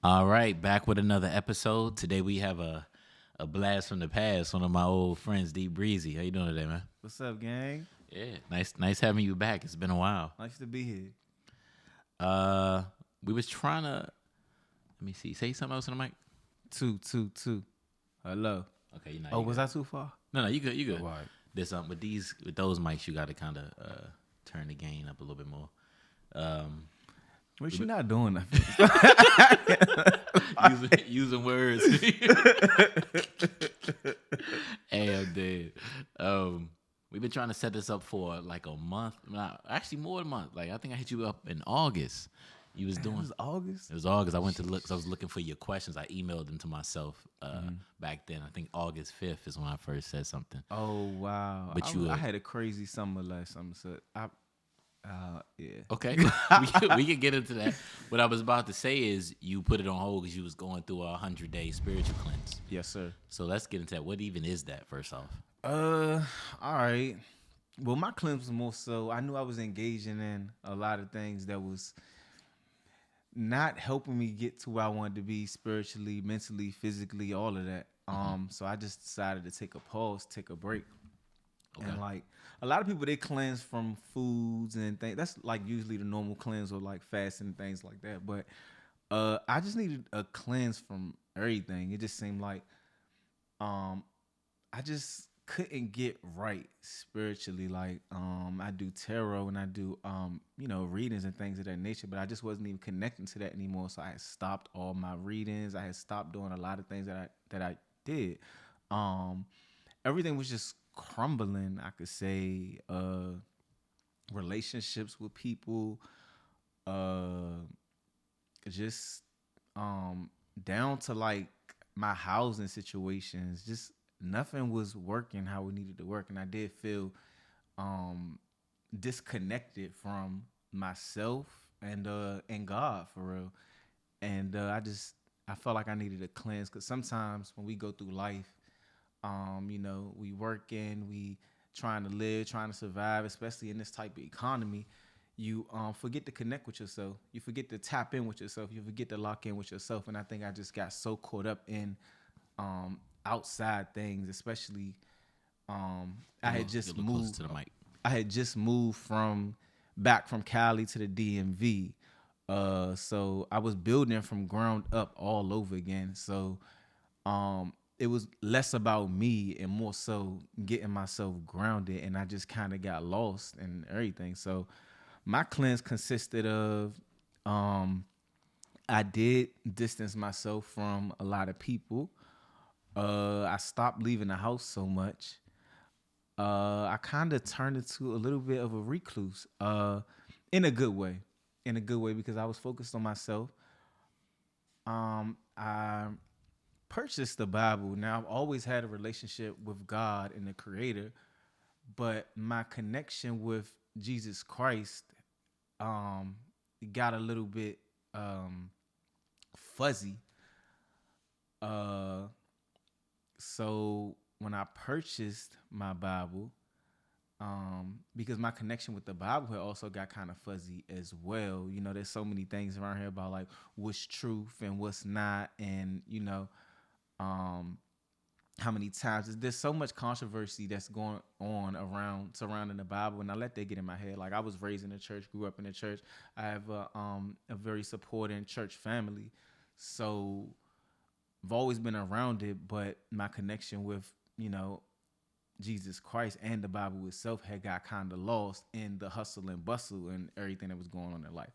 All right, back with another episode. Today we have a blast from the past. One of my old friends, Dee Breezy. How you doing today, man? What's up, gang? Yeah, nice having you back. It's been a while. Nice to be here. Uh, we was trying to let me see. Say something else on the mic. Two. Hello. Okay, you know. Oh, You was good. I too far? No, you good. You good. Oh, all right. There's with those mics, you got to kind of turn the gain up a little bit more. What you not doing nothing? using words. Hey, I'm dead. We've been trying to set this up for like a month. Actually, more than a month. Like I think I hit you up in August. You was doing. It was August. It was August. I went to look. Cause I was looking for your questions. I emailed them to myself back then. I think August 5th is when I first said something. Oh wow! But I had a crazy summer last summer. So yeah. Okay, we can get into that. What I was about to say is you put it on hold because you was going through a 100-day spiritual cleanse. Yes, sir. So let's get into that. What even is that? First off. All right. Well, my cleanse was more so. I knew I was engaging in a lot of things that was not helping me get to where I wanted to be spiritually, mentally, physically, all of that. So I just decided to take a pause, take a break. Okay. And like a lot of people, they cleanse from foods and things. That's like usually the normal cleanse or like fasting and things like that. But I just needed a cleanse from everything. It just seemed like I just couldn't get right spiritually. Like I do tarot and I do readings and things of that nature, but I just wasn't even connecting to that anymore. So I had stopped all my readings. I had stopped doing a lot of things that I did. Everything was just crumbling, I could say. Relationships with people, just down to like my housing situations, just nothing was working how it needed to work. And I did feel disconnected from myself and God for real. And I felt like I needed a cleanse, because sometimes when we go through life, we working, we trying to live, trying to survive, especially in this type of economy. You forget to connect with yourself. You forget to tap in with yourself. You forget to lock in with yourself. And I think I just got so caught up in outside things, especially I had just moved to the mic. I had just moved back from Cali to the DMV. So I was building from ground up all over again. So it was less about me and more so getting myself grounded, and I just kind of got lost and everything. So my cleanse consisted of I did distance myself from a lot of people. I stopped leaving the house so much. I kind of turned into a little bit of a recluse, in a good way, because I was focused on myself. I purchased the Bible. Now I've always had a relationship with God and the Creator, but my connection with Jesus Christ got a little bit fuzzy. So when I purchased my Bible, because my connection with the Bible had also got kind of fuzzy as well. You know, there's so many things around here about like what's truth and what's not, and how many times there's so much controversy that's going on around surrounding the Bible, and I let that get in my head. Like I was raised in the church, grew up in the church. I have a very supporting church family, so I've always been around it. But my connection with Jesus Christ and the Bible itself had got kind of lost in the hustle and bustle and everything that was going on in life.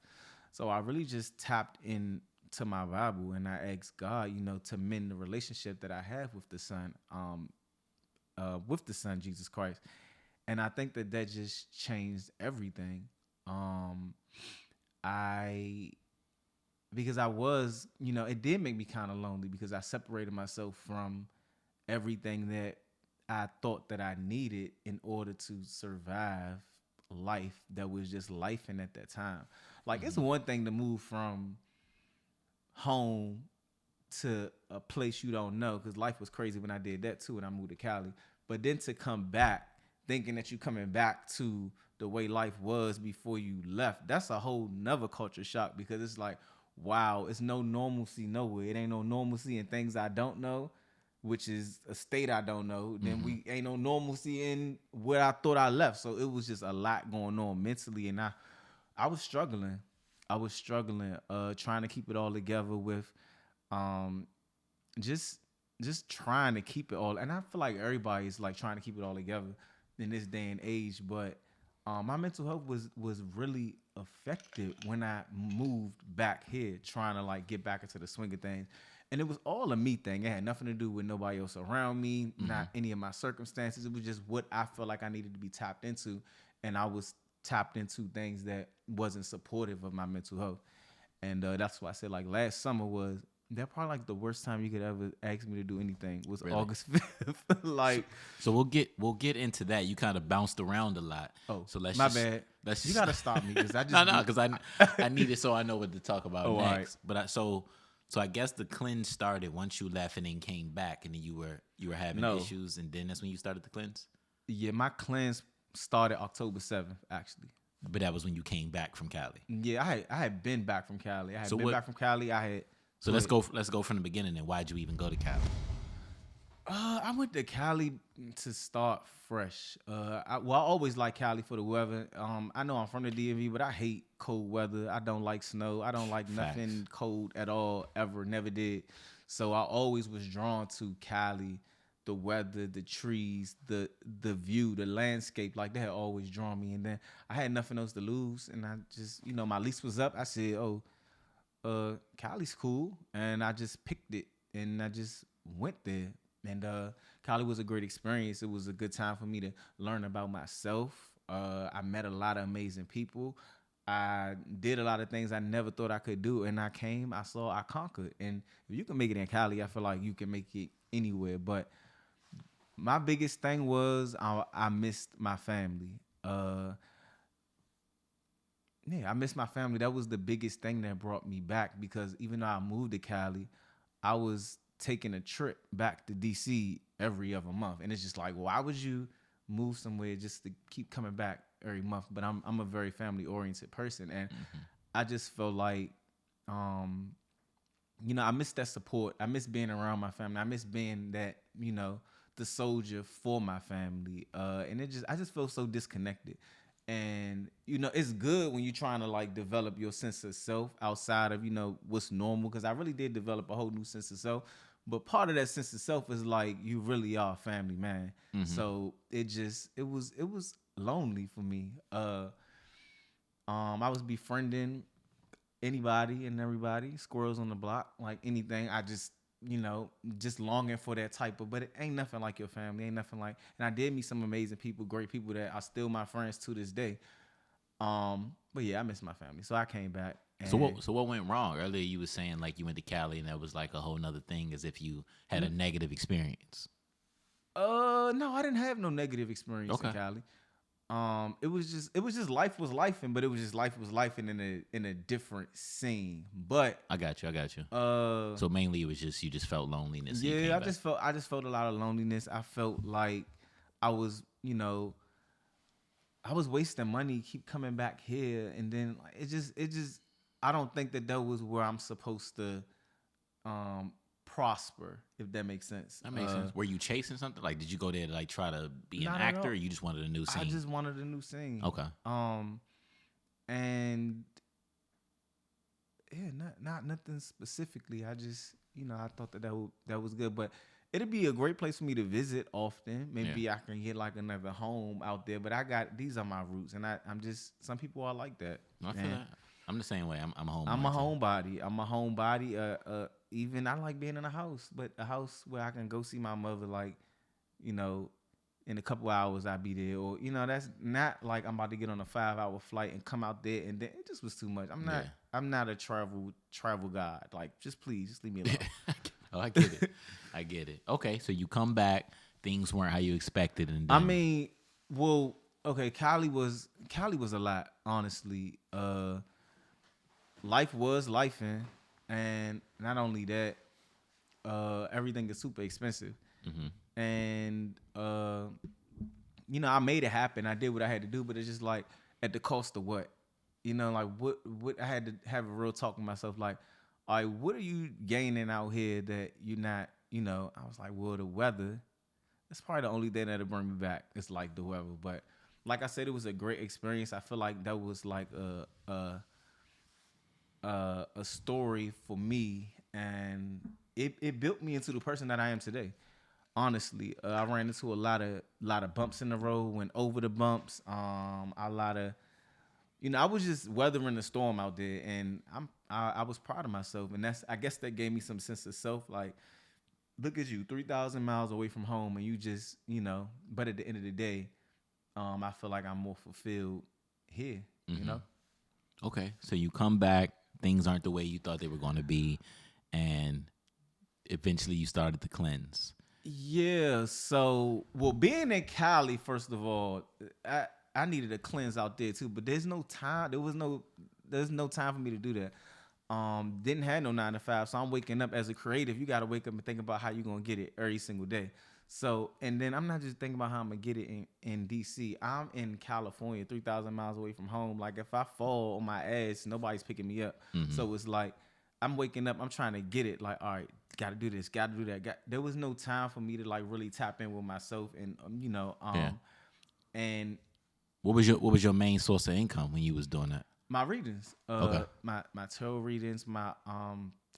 So I really just tapped into my Bible and I asked God, to mend the relationship that I have with the Son, Jesus Christ. And I think that just changed everything. Because I was, it did make me kind of lonely, because I separated myself from everything that I thought that I needed in order to survive life that was just lifing at that time. Like, It's one thing to move from home to a place you don't know, because life was crazy when I did that too, and I moved to Cali. But then to come back thinking that you're coming back to the way life was before you left, that's a whole nother culture shock, because it's like, wow, it's no normalcy nowhere. It ain't no normalcy in things I don't know, which is a state I don't know. Then we ain't no normalcy in where I thought I left. So it was just a lot going on mentally, and I was struggling. I was struggling, trying to keep it all together with, um, just just trying to keep it all. And I feel like everybody's like trying to keep it all together in this day and age. But my mental health was really affected when I moved back here, trying to like get back into the swing of things. And it was all a me thing. It had nothing to do with nobody else around me, not any of my circumstances. It was just what I felt like I needed to be tapped into, and I was tapped into things that wasn't supportive of my mental health. And that's why I said like last summer was that probably like the worst time you could ever ask me to do anything was Really? August 5th. like, So we'll get into that. You kind of bounced around a lot. oh, So let's my just bad. let's You just gotta stop me because I just no, because I need it so I know what to talk about Oh, all right. next. But so I guess the cleanse started once you left and then came back, and then you were having No. issues, and then that's when you started the cleanse. Yeah, my cleanse started October 7th actually. But that was when you came back from Cali. Yeah, I had been back from Cali. I had So been what- back from Cali. I had So let's go from the beginning. And why'd you even go to Cali? I went to Cali to start fresh. I always like Cali for the weather. I know I'm from the DMV, but I hate cold weather. I don't like snow. I don't like nothing cold at all, ever. Never did. So I always was drawn to Cali, the weather, the trees, the view, the landscape. Like that had always drawn me. And then I had nothing else to lose, and I just, my lease was up. I said, oh, Cali's cool, and I just picked it, and I just went there. And Cali was a great experience. It was a good time for me to learn about myself. I met a lot of amazing people. I did a lot of things I never thought I could do, and I came, I saw, I conquered. And if you can make it in Cali, I feel like you can make it anywhere. But my biggest thing was I missed my family. Yeah, I miss my family. That was the biggest thing that brought me back, because even though I moved to Cali, I was taking a trip back to DC every other month. And it's just like, why would you move somewhere just to keep coming back every month? But I'm a very family oriented person, and I just felt like I miss that support. I miss being around my family. I miss being that, the soldier for my family. And I just feel so disconnected. And, it's good when you're trying to like develop your sense of self outside of, what's normal. Cause I really did develop a whole new sense of self. But part of that sense of self is like, you really are a family man. So it was lonely for me. I was befriending anybody and everybody, squirrels on the block, like anything. I just, just longing for that type of, but it ain't nothing like your family. Ain't nothing like, and I did meet some amazing people, great people that are still my friends to this day. But yeah, I miss my family. So I came back. And So what went wrong? Earlier you were saying like you went to Cali and that was like a whole nother thing, as if you had a negative experience. No, I didn't have no negative experience in Cali. It was just life was life, but it was just life was life in a different scene. But I got you. So mainly it was just you just felt loneliness. And you yeah, came I back. just felt a lot of loneliness. I felt like I was, I was wasting money, keep coming back here, and then like, it just I don't think that was where I'm supposed to prosper, if that makes sense. That makes sense. Were you chasing something? Like, did you go there to like try to be an Not at actor, all. or you just wanted a new scene? I just wanted a new scene. Okay. And yeah, not nothing specifically. I just, I thought that was good, but it'd be a great place for me to visit often. Maybe I can get like another home out there. But these are my roots, and I'm just, some people are like that. I feel that. I'm the same way. I'm a home. I'm a homebody. I'm a homebody. Even I like being in a house, but a house where I can go see my mother, like, in a couple hours I'll be there. Or, that's not like I'm about to get on a 5-hour flight and come out there, and then it just was too much. I'm not a travel guy. Like, just please, just leave me alone. Oh, I get it. Okay, so you come back, things weren't how you expected, and then, I mean, well, okay, Cali was a lot, honestly. Life was lifing, and not only that, everything is super expensive. And I made it happen. I did what I had to do, but it's just like at the cost of what? like what I had to have a real talk with myself. Like, all right, what are you gaining out here that you're not? I was like, well, the weather. That's probably the only thing that'll bring me back. It's like the weather, but like I said, it was a great experience. I feel like that was like a story for me, and it built me into the person that I am today. Honestly, I ran into a lot of bumps in the road, went over the bumps. A lot of I was just weathering the storm out there, and I was proud of myself, and I guess that gave me some sense of self. Like, look at you, 3,000 miles away from home, and you just But at the end of the day, I feel like I'm more fulfilled here. You Mm-hmm. know. Okay, so you come back, things aren't the way you thought they were going to be, and eventually you started to cleanse. Yeah. So, well, being in Cali, first of all, I needed a cleanse out there too. But there's no time. There's no time for me to do that. Didn't have no 9 to 5, so I'm waking up as a creative. You got to wake up and think about how you're gonna get it every single day. So, and then I'm not just thinking about how I'm gonna get it in DC. I'm in California, 3,000 miles away from home. Like, if I fall on my ass, nobody's picking me up. Mm-hmm. So it's like I'm waking up, I'm trying to get it. Like, all right, got to do this, got to do that. There was no time for me to like really tap in with myself, and Yeah. and What was your main source of income when you was doing that? my readings, Okay. my tarot readings, my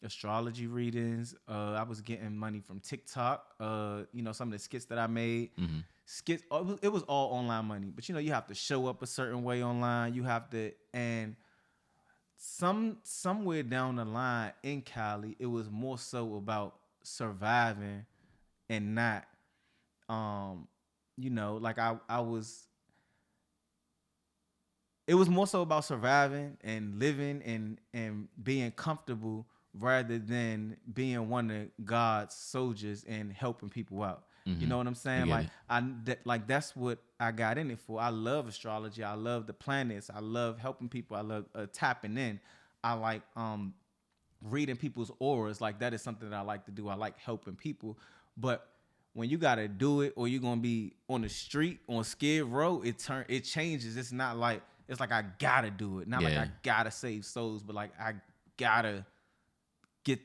astrology readings. I was getting money from TikTok. Some of the skits that I made. Mm-hmm. Skits. It was all online money, but you have to show up a certain way online. You have to, and somewhere down the line in Cali, it was more so about surviving and not, like I was it was more so about surviving and living and being comfortable rather than being one of God's soldiers and helping people out. You Mm-hmm. know what I'm I saying? get Like it. that's what I got in it for. I love astrology. I love the planets. I love helping people. I love tapping in. I like reading people's auras. Like, that is something that I like to do. I like helping people. But when you gotta do it, or you're gonna be on the street on Skid Row, it changes. It's like I gotta do it. Not like Yeah. I gotta save souls, but like I gotta get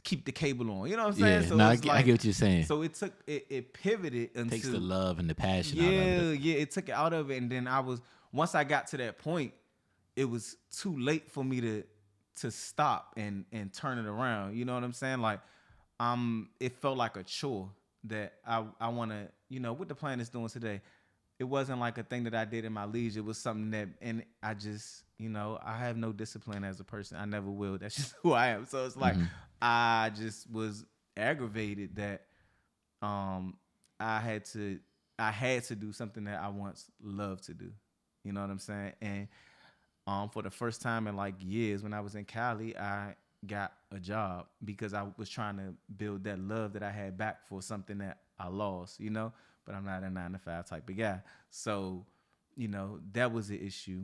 keep the cable on. You know what I'm saying? Yeah. So No, I it's get, I like, get what you're saying. so it pivoted Takes the into, love and the passion out of it. yeah, yeah, it took it out of it. And then once I got to that point, it was too late for me to stop and turn it around. You know what I'm saying? Like, it felt like a chore that I want to, what the plan is doing today. It wasn't like a thing that I did in my leisure. It was something that, and I just, I have no discipline as a person. I never will. That's just who I am. So it's like, Mm-hmm. I just was aggravated that um I had to I had to do something that I once loved to do. You know what I'm saying? And for the first time in like years, when I was in Cali, I got a job because I was trying to build that love that I had back for something that I lost. But I'm not a 9 to 5 type of guy. So, that was the issue.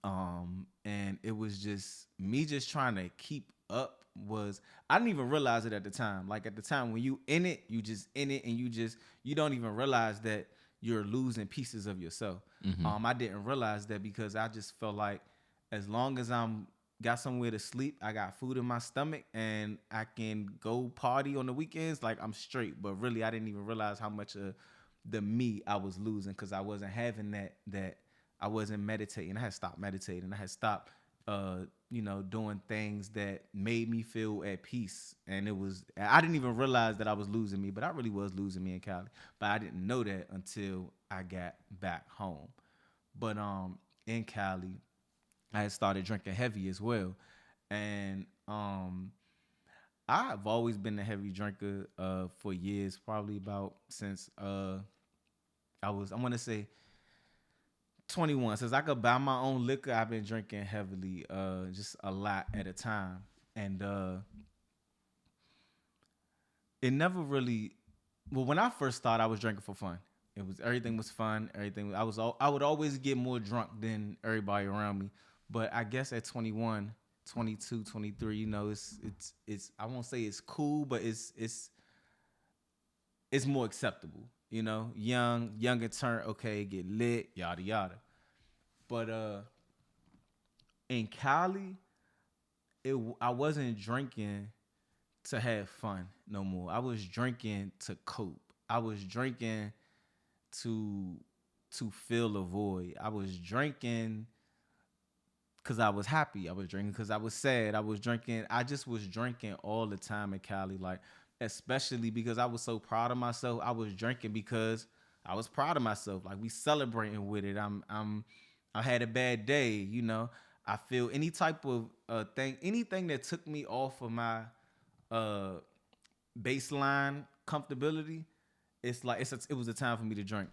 And it was just me just trying to keep up. Was I didn't even realize it at the time. Like, at the time when you in it, you just in it, and you don't even realize that you're losing pieces of yourself. Mm-hmm. I didn't realize that because I just felt like, as long as I'm got somewhere to sleep, I got food in my stomach, and I can go party on the weekends, like, I'm straight. But really, I didn't even realize how much of the me I was losing, because I wasn't having that I wasn't meditating. I had stopped meditating. I had stopped doing things that made me feel at peace. And I didn't even realize that I was losing me, but I really was losing me in Cali. But I didn't know that until I got back home. But in Cali, I had started drinking heavy as well. And I've always been a heavy drinker for years, probably about since I want to say 21. Since I could buy my own liquor, I've been drinking heavily, just a lot at a time. And it never really, well, when I first started, I was drinking for fun. Everything was fun. I would always get more drunk than everybody around me. But I guess at 21, 22, 23, it's I won't say it's cool, but it's more acceptable. Young and turn, okay, get lit, yada yada. But In Cali, I wasn't drinking to have fun no more. I was drinking to cope. I was drinking to fill a void. I was drinking because I was happy. I was drinking because I was sad. I was drinking. I just was drinking all the time in Cali, like especially because I was so proud of myself. I was drinking because I was proud of myself. Like we celebrating with it. I had a bad day. I feel any type of thing, anything that took me off of my uh baseline comfortability. It's like it was a time for me to drink.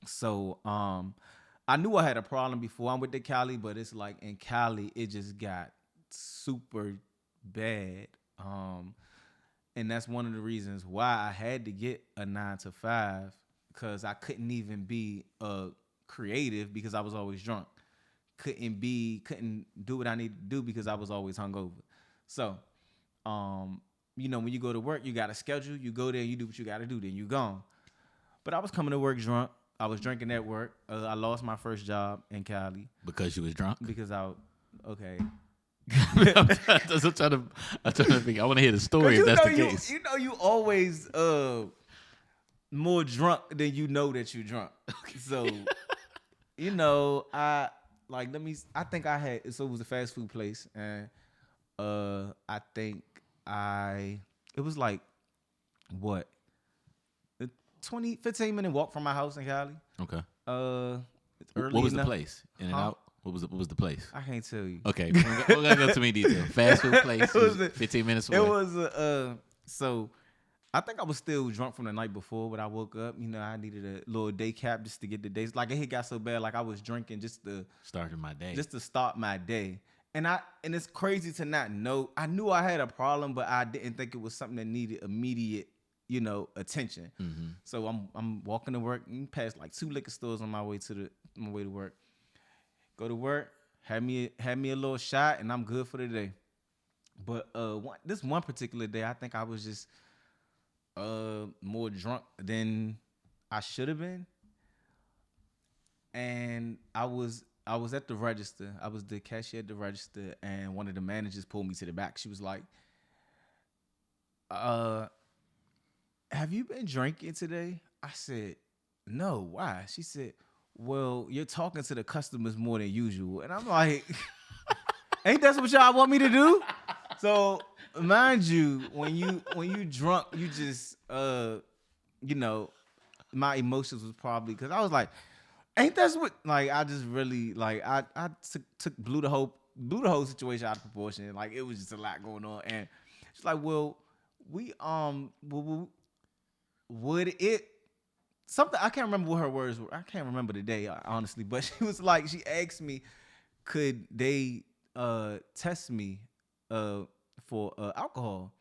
So I knew I had a problem before I went to Cali, but it's like in Cali it just got super bad. And that's one of the reasons why I had to get a 9 to 5, because I couldn't even be creative because I was always drunk. Couldn't do what I needed to do because I was always hungover. So, when you go to work, you got a schedule. You go there, you do what you got to do, then you gone. But I was coming to work drunk. I was drinking at work. I lost my first job in Cali Because you was drunk. because okay. I'm trying to think. I want to hear the story if that's the case. You always more drunk than you know that you're drunk. So, I think I had, so it was a fast food place, and I think it was like, what, a 15 minute walk from my house in Cali. Okay. It's early What was enough. the place? In and out? What was the place? I can't tell you. Okay, we're gonna go to me detail. Fast food place. 15 minutes away. It was so I think I was still drunk from the night before, but I woke up. I needed a little day cap just to get the days. Like it got so bad, like I was drinking just to starting my day. Just to start my day. And it's crazy to not know. I knew I had a problem, but I didn't think it was something that needed immediate, attention. Mm-hmm. So I'm walking to work and past like 2 liquor stores on my way to work. Go to work, had me a little shot, and I'm good for the day. But this one particular day, I think I was just more drunk than I should have been, and I was at the register. I was the cashier at the register, and one of the managers pulled me to the back. She was like, "Have you been drinking today?" I said, "No, why?" She said, "Well, you're talking to the customers more than usual." And I'm like, ain't that what y'all want me to do? So, mind you, when you drunk, you just my emotions was probably, because I was like, ain't that what, like, I just really, like, I blew the whole situation out of proportion. Like, it was just a lot going on. And she's like, "Well, would it," something, I can't remember what her words were. I can't remember the day, honestly. But she was like, she asked me, could they test me for alcohol?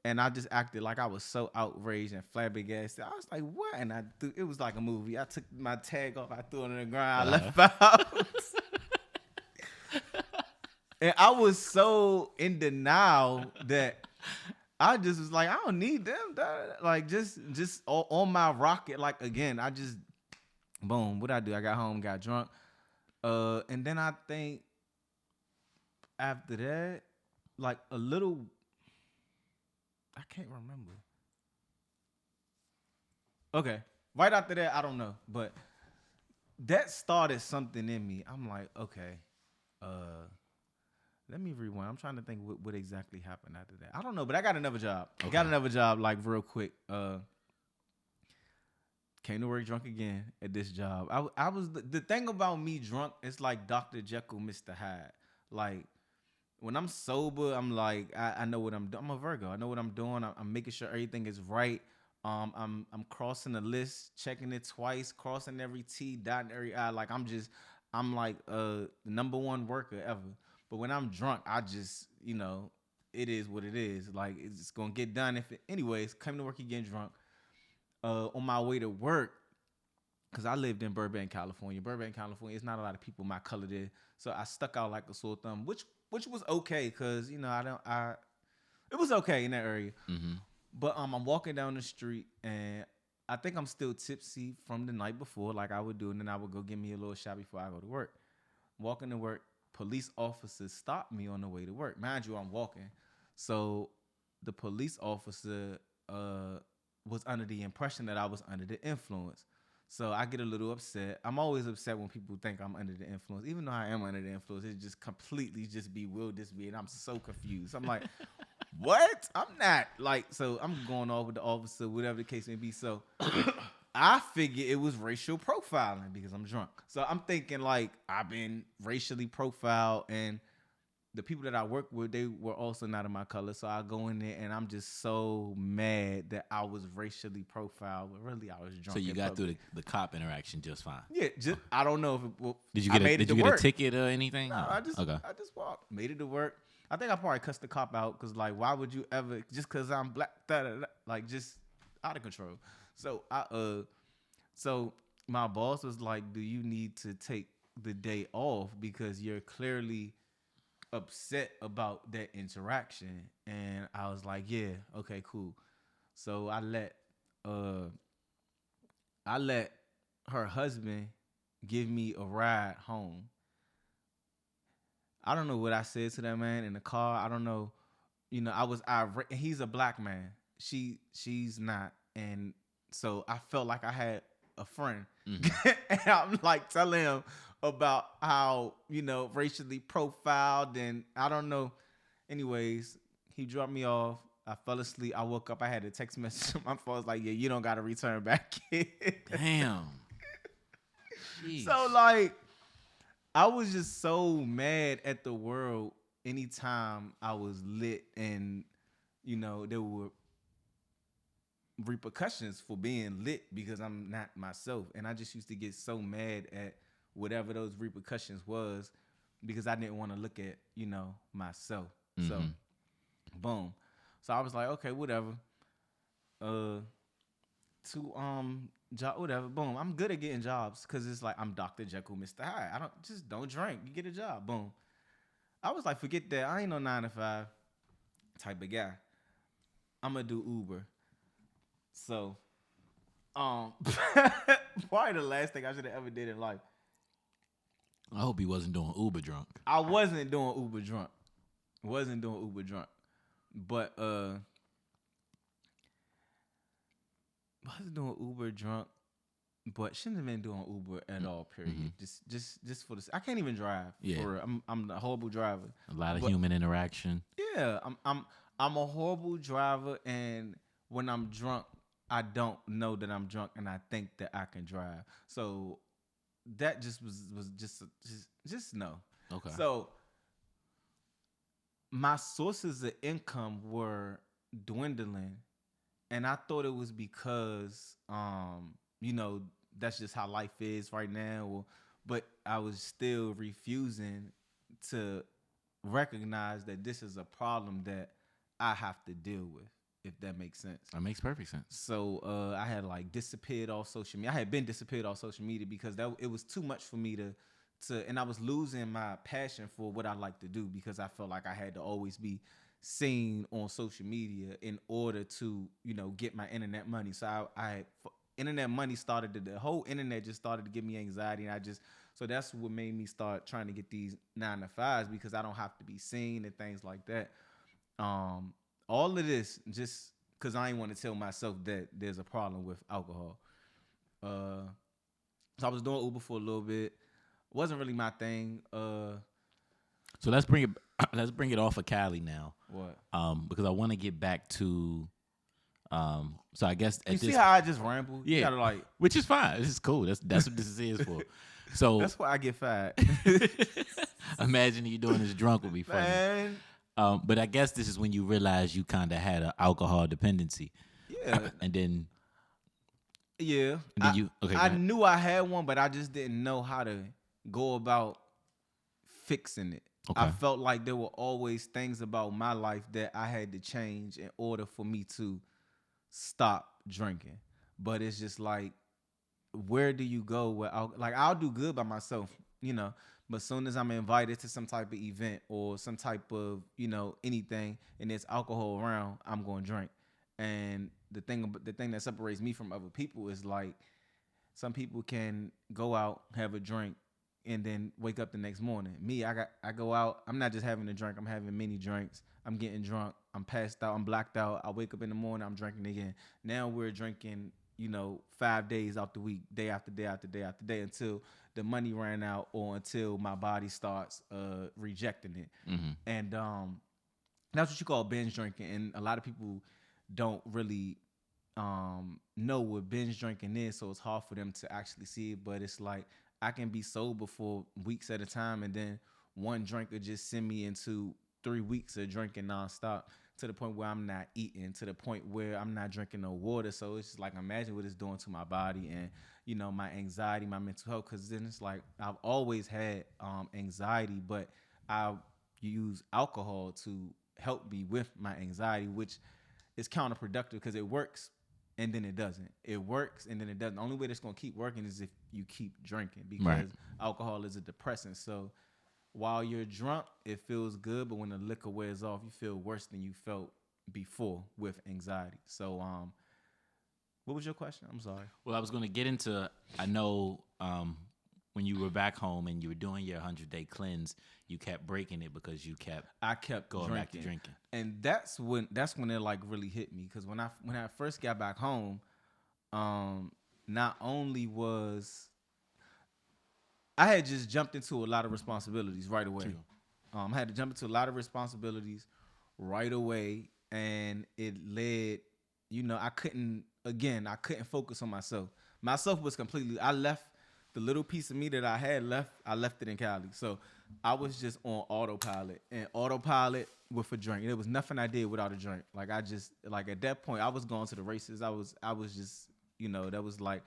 And I just acted like I was so outraged and flabbergasted. I was like, "What?" And it was like a movie. I took my tag off, I threw it on the ground, I left out. And I was so in denial that I just was like, I don't need them. Like, just on my rocket. Like, again, I just, boom, what I do? I got home, got drunk. And then I think after that, like a little, I can't remember. Okay. Right after that, I don't know. But that started something in me. I'm like, okay, let me rewind. I'm trying to think what exactly happened after that. I don't know, but I got another job. Okay. Got another job, like, real quick. Came to work drunk again at this job. I was, the thing about me drunk, it's like Dr. Jekyll, Mr. Hyde. Like, when I'm sober, I'm like, I know what I'm doing. I'm a Virgo. I know what I'm doing. I'm making sure everything is right. I'm crossing the list, checking it twice, crossing every T, dotting every I. Like, I'm like the number one worker ever. But when I'm drunk, I just, it is what it is. Like, it's gonna get done. Anyways, coming to work again drunk. On my way to work, because I lived in Burbank, California. Burbank, California, it's not a lot of people my color there. So I stuck out like a sore thumb, which was okay, because, it was okay in that area. Mm-hmm. But I'm walking down the street, and I think I'm still tipsy from the night before, like I would do, and then I would go get me a little shot before I go to work. Walking to work, police officer stopped me on the way to work. Mind you, I'm walking. So the police officer uh, was under the impression that I was under the influence. So I get a little upset. I'm always upset when people think I'm under the influence, even though I am under the influence. It just completely just bewilders me, and I'm so confused. I'm like, what? I'm not like. So I'm going off with the officer, whatever the case may be. So I figure it was racial profiling because I'm drunk. So I'm thinking like I've been racially profiled, and the people that I work with, they were also not of my color. So I go in there and I'm just so mad that I was racially profiled, but really I was drunk. So you in got through public. the cop interaction just fine. Yeah, just I don't know if it, well, Did you I get a made it Did to you get a work. ticket or anything? No, Oh, okay. I just walked, made it to work. I think I probably cussed the cop out because like, why would you ever just because I'm black, like just out of control. So so my boss was like, "Do you need to take the day off because you're clearly upset about that interaction?" And I was like, "Yeah, okay, cool." So uh I let her husband give me a ride home. I don't know what I said to that man in the car. I don't know. You know, I was irate. He's a black man. She's not. And so I felt like I had a friend. Mm-hmm. And I'm like telling him about how, racially profiled and I don't know. Anyways, he dropped me off. I fell asleep. I woke up. I had a text message on my phone. I was like, yeah, you don't got to return back here. Damn. So, Jeez. like, I was just so mad at the world anytime I was lit and, there were repercussions for being lit because I'm not myself. And I just used to get so mad at whatever those repercussions was because I didn't want to look at, myself. So, Mm-hmm. boom. So I was like, okay, whatever. Job, whatever. Boom. I'm good at getting jobs because it's like I'm Dr. Jekyll, Mr. Hyde. Don't drink. You get a job. Boom. I was like, forget that. I ain't no 9 to 5 type of guy. I'm gonna do Uber. So, probably the last thing I should have ever did in life. I hope he wasn't doing Uber drunk. I wasn't doing Uber drunk. Wasn't doing Uber drunk. But I was doing Uber drunk, but shouldn't have been doing Uber at all. Period. Mm-hmm. Just for this. I can't even drive. Yeah. For real. I'm a horrible driver. A lot of But human interaction. yeah, I'm a horrible driver, and when I'm drunk, I don't know that I'm drunk, and I think that I can drive. So that just was just no. Okay. So my sources of income were dwindling, and I thought it was because that's just how life is right now. But I was still refusing to recognize that this is a problem that I have to deal with, if that makes sense. That makes perfect sense. So I had like disappeared off social media. I had been disappeared off social media because it was too much for me to and I was losing my passion for what I like to do because I felt like I had to always be seen on social media in order to get my internet money. So internet money the whole internet just started to give me anxiety, and so that's what made me start trying to get these 9 to 5s because I don't have to be seen and things like that. All of this just because I ain't want to tell myself that there's a problem with alcohol. So I was doing Uber for a little bit. Wasn't really my thing. So let's bring it off of Cali now. What? Because I want to get back to so I guess you see how I just ramble? Yeah, you gotta like, which is fine. This is cool. That's what this is for. So that's why I get fired. Imagine you doing this drunk would be funny. Man. But I guess this is when you realize you kind of had an alcohol dependency. Yeah. And then yeah. I knew I had one, but I just didn't know how to go about fixing it. Okay. I felt like there were always things about my life that I had to change in order for me to stop drinking. But it's just like, where do you go where I'll do good by myself, but as soon as I'm invited to some type of event or some type of, anything and there's alcohol around, I'm going to drink. And the thing that separates me from other people is like some people can go out, have a drink, and then wake up the next morning. Me, I go out. I'm not just having a drink. I'm having many drinks. I'm getting drunk. I'm passed out. I'm blacked out. I wake up in the morning. I'm drinking again. Now we're drinking, 5 days out the week, day after day after day after day, until the money ran out or until my body starts rejecting it. And that's what you call binge drinking. And a lot of people don't really know what binge drinking is, so it's hard for them to actually see it. But it's like I can be sober for weeks at a time, and then one drink would just send me into 3 weeks of drinking nonstop, to the point where I'm not eating, to the point where I'm not drinking no water. So it's just like, imagine what it's doing to my body and my anxiety, my mental health. Because then it's like I've always had anxiety, but I use alcohol to help me with my anxiety, which is counterproductive because it works and then it doesn't. It works and then it doesn't. The only way that's gonna keep working is if you keep drinking, because Right. alcohol is a depressant. So while you're drunk, it feels good, but when the liquor wears off, you feel worse than you felt before with anxiety. So what was your question? I'm sorry. Well, I was going to get into. I know when you were back home and you were doing your 100-day cleanse, you kept breaking it because you kept I kept going drinking. back to drinking. And that's when it like really hit me, because when I first got back home, not only was I had just jumped into a lot of responsibilities right away. True. I had to jump into a lot of responsibilities right away, and it led, I couldn't focus on myself. Myself was completely. I left the little piece of me that I had left. I left it in Cali, so I was just on autopilot, and autopilot with a drink. There was nothing I did without a drink. Like I just like at that point, I was going to the races. I was just, that was like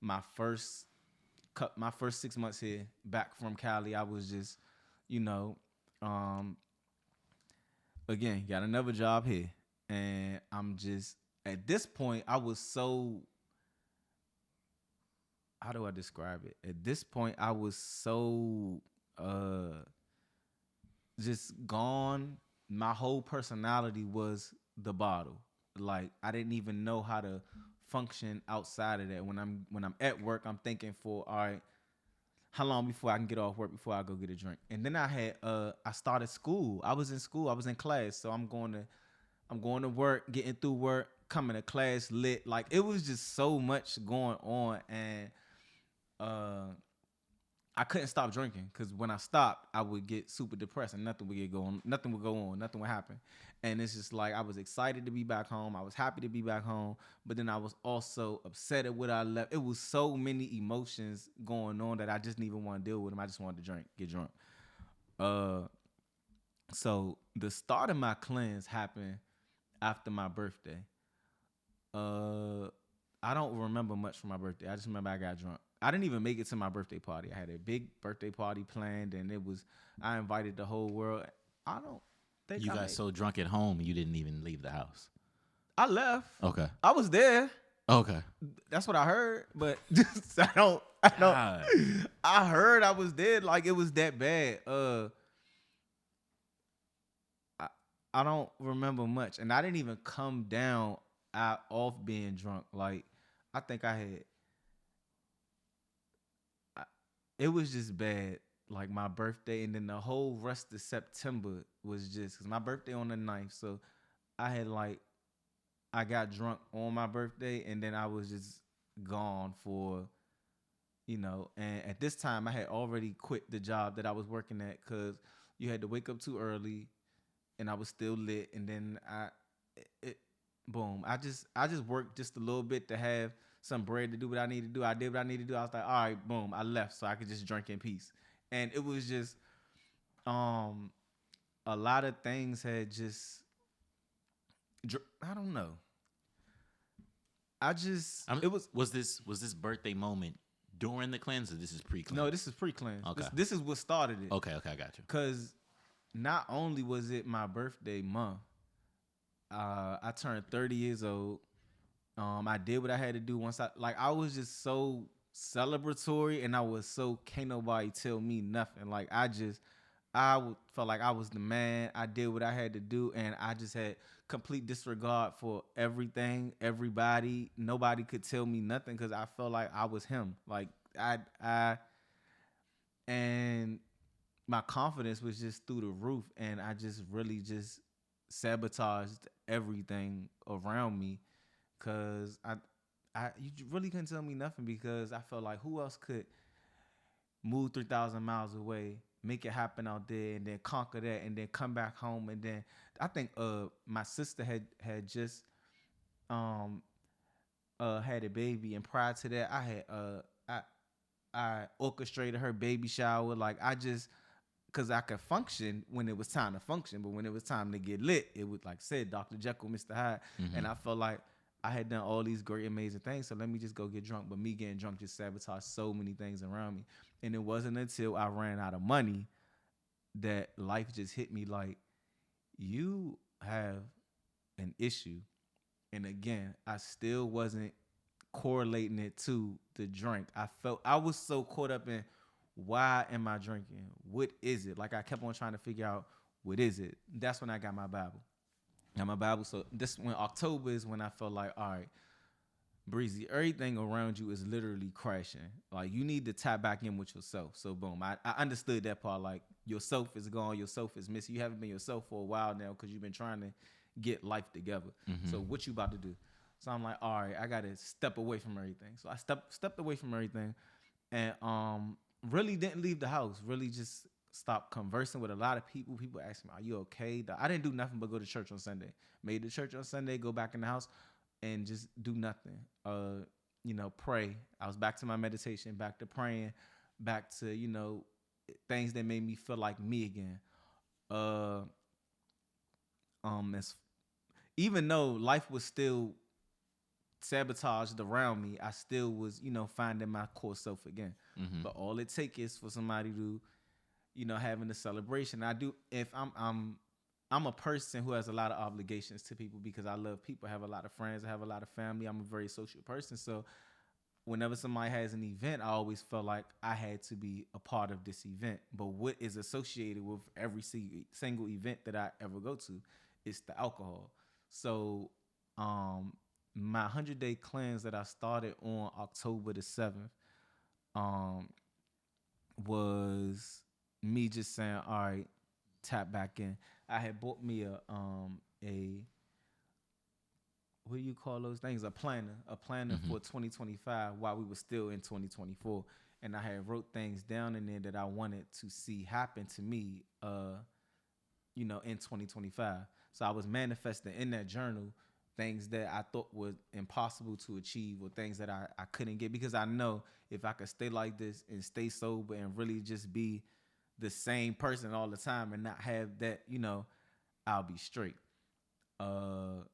my first my first 6 months here back from Cali. I was just, you know, um, again, got another job here. And I'm just, at this point, I was so, how do I describe it? At this point, I was so just gone. My whole personality was the bottle. Like I didn't even know how to function outside of that. When I'm at work, I'm thinking, for all right, how long before I can get off work before I go get a drink? And then I started school. I was in school. I was in class. So I'm going to work, getting through work, coming to class lit. Like it was just so much going on, and I couldn't stop drinking, because when I stopped, I would get super depressed and nothing would get going, nothing would go on, nothing would happen. And it's just like I was excited to be back home. I was happy to be back home, but then I was also upset at what I left. It was so many emotions going on that I just didn't even want to deal with them. I just wanted to get drunk. So the start of my cleanse happened after my birthday. I don't remember much from my birthday. I just remember I got drunk. I didn't even make it to my birthday party. I had a big birthday party planned, and I invited the whole world. I don't think You got so drunk at home you didn't even leave the house. I left. Okay. I was there. Okay. That's what I heard, but I don't. God. I heard I was there. Like it was that bad. I don't remember much, and I didn't even come down out off being drunk. Like I think it was just bad. Like my birthday, and then the whole rest of September was just, because my birthday on the 9th, so I got drunk on my birthday, and then I was just gone for, and at this time I had already quit the job that I was working at, because you had to wake up too early, and I was still lit, and then boom, I just worked just a little bit to have some bread to do what I need to do. I did what I needed to do. I was like, all right, boom, I left so I could just drink in peace. And it was just a lot of things had just, I don't know. It Was this birthday moment during the cleanse, or this is pre-cleanse? No, this is pre-cleanse. Okay. This is what started it. Okay, I got you. Because not only was it my birthday month, I turned 30 years old. I did what I had to do once I was just so celebratory, and I was so, can't nobody tell me nothing. Like felt like I was the man. I did what I had to do, and I just had complete disregard for everything, everybody. Nobody could tell me nothing, because I felt like I was him. Like I and my confidence was just through the roof, and I just really just sabotaged everything around me, cause you really couldn't tell me nothing, because I felt like who else could move 3,000 miles away, make it happen out there, and then conquer that, and then come back home, and then I think my sister had just um had a baby, and prior to that I orchestrated her baby shower. Like I just, because I could function when it was time to function, but when it was time to get lit, it was like said Dr. Jekyll, Mr. Hyde, Mm-hmm. and I felt like I had done all these great, amazing things. So let me just go get drunk. But me getting drunk just sabotaged so many things around me. And it wasn't until I ran out of money that life just hit me like, you have an issue. And again, I still wasn't correlating it to the drink. I was so caught up in, why am I drinking? What is it? Like I kept on trying to figure out, what is it? That's when I got my Bible. Got my Bible. So this, when October is when I felt like, all right, Breezy, everything around you is literally crashing. Like you need to tap back in with yourself. So boom, I understood that part. Like yourself is gone, yourself is missing. You haven't been yourself for a while now because you've been trying to get life together. Mm-hmm. So what you about to do? So I'm like, all right, I gotta step away from everything. So I stepped away from everything, and really didn't leave the house. Really just stopped conversing with a lot of people. People ask me, "Are you okay?" I didn't do nothing but go to church on Sunday. Made the church on Sunday, go back in the house, and just do nothing. Pray. I was back to my meditation, back to praying, back to things that made me feel like me again. Uh, as Even though life was still sabotaged around me, I still was, finding my core self again. Mm-hmm. But all it takes is for somebody to, having a celebration. I do. If I'm a person who has a lot of obligations to people because I love people. I have a lot of friends. I have a lot of family. I'm a very social person. So whenever somebody has an event, I always felt like I had to be a part of this event. But what is associated with every single event that I ever go to is the alcohol. So, my 100-day cleanse that I started on October the 7th, um, was me just saying, all right, tap back in. I had bought me a what do you call those things? A planner Mm-hmm. for 2025 while we were still in 2024. And I had wrote things down in there that I wanted to see happen to me, in 2025. So I was manifesting in that journal things that I thought was impossible to achieve, or things that I couldn't get, because I know if I could stay like this and stay sober and really just be the same person all the time and not have that, I'll be straight. Uh,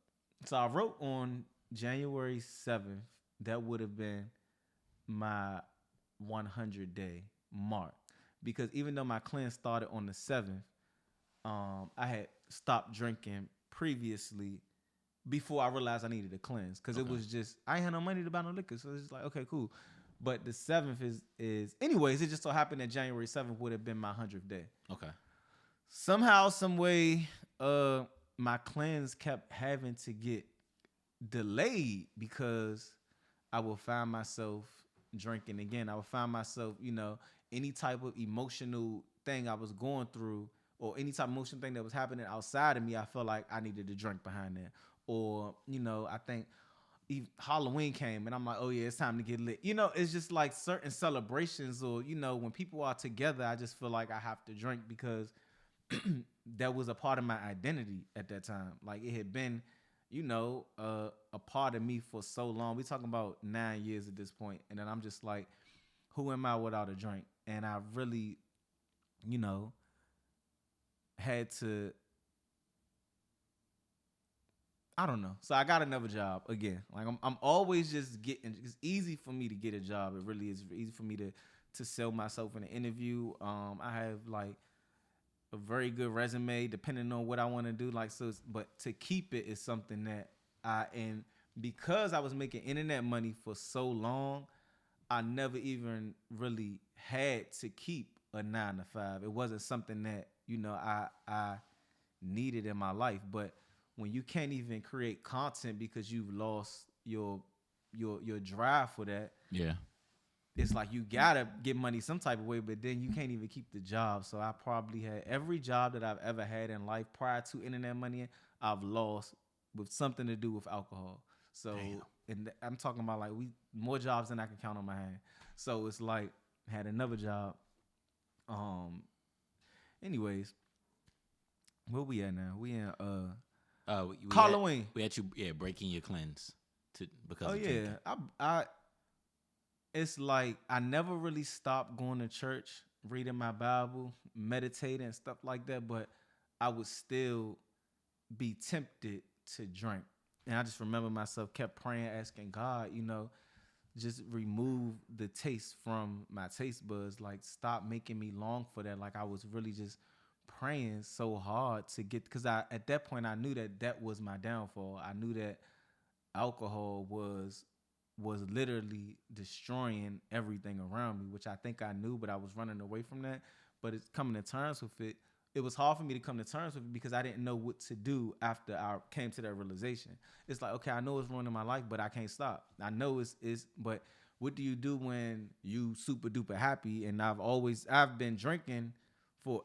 so I wrote on January 7th, that would have been my 100-day mark. Because even though my cleanse started on the 7th, I had stopped drinking previously before I realized I needed a cleanse. Because it Okay. was just, I ain't had no money to buy no liquor. So it's just like, okay, cool. But the 7th is anyways, it just so happened that January 7th would have been my 100th day. Okay. Somehow, some way, my cleanse kept having to get delayed because I will find myself drinking again. I would find myself, any type of emotional thing I was going through, or any type of emotional thing that was happening outside of me, I felt like I needed to drink behind that. Or, I think Halloween came and I'm like, oh yeah, it's time to get lit. It's just like certain celebrations, or, when people are together, I just feel like I have to drink because that was a part of my identity at that time. Like it had been, a part of me for so long. We talking about 9 years at this point, and then I'm just like, who am I without a drink? And I really, you know, had to. I don't know. So I got another job again. Like I'm always just getting. It's easy for me to get a job. It really is easy for me to sell myself in an interview. I have like a very good resume, depending on what I want to do. Like so, but to keep it is something that and because I was making internet money for so long, I never even really had to keep a 9 to 5. It wasn't something that I needed in my life. But when you can't even create content because you've lost your drive for that, Yeah. it's like you gotta get money some type of way, but then you can't even keep the job. So I probably had every job that I've ever had in life prior to internet money, I've lost with something to do with alcohol. Damn. So and I'm talking about like we more jobs than I can count on my hand. So it's like had another job. Um. Anyways, where we at now? We in We had Halloween. you, yeah, breaking your cleanse because Oh of yeah, drinking. I it's like I never really stopped going to church, reading my Bible, meditating and stuff like that, but I would still be tempted to drink. And I just remember myself kept praying, asking God, just remove the taste from my taste buds. Like stop making me long for that. Like I was really just praying so hard to get, because I at that point I knew that that was my downfall. I knew that alcohol was literally destroying everything around me, which I think I knew, but I was running away from that. But it's coming to terms with it. It was hard for me to come to terms with it because I didn't know what to do after I came to that realization. It's like, okay, I know it's ruining my life, but I can't stop. I know but what do you do when you super duper happy? And I've been drinking for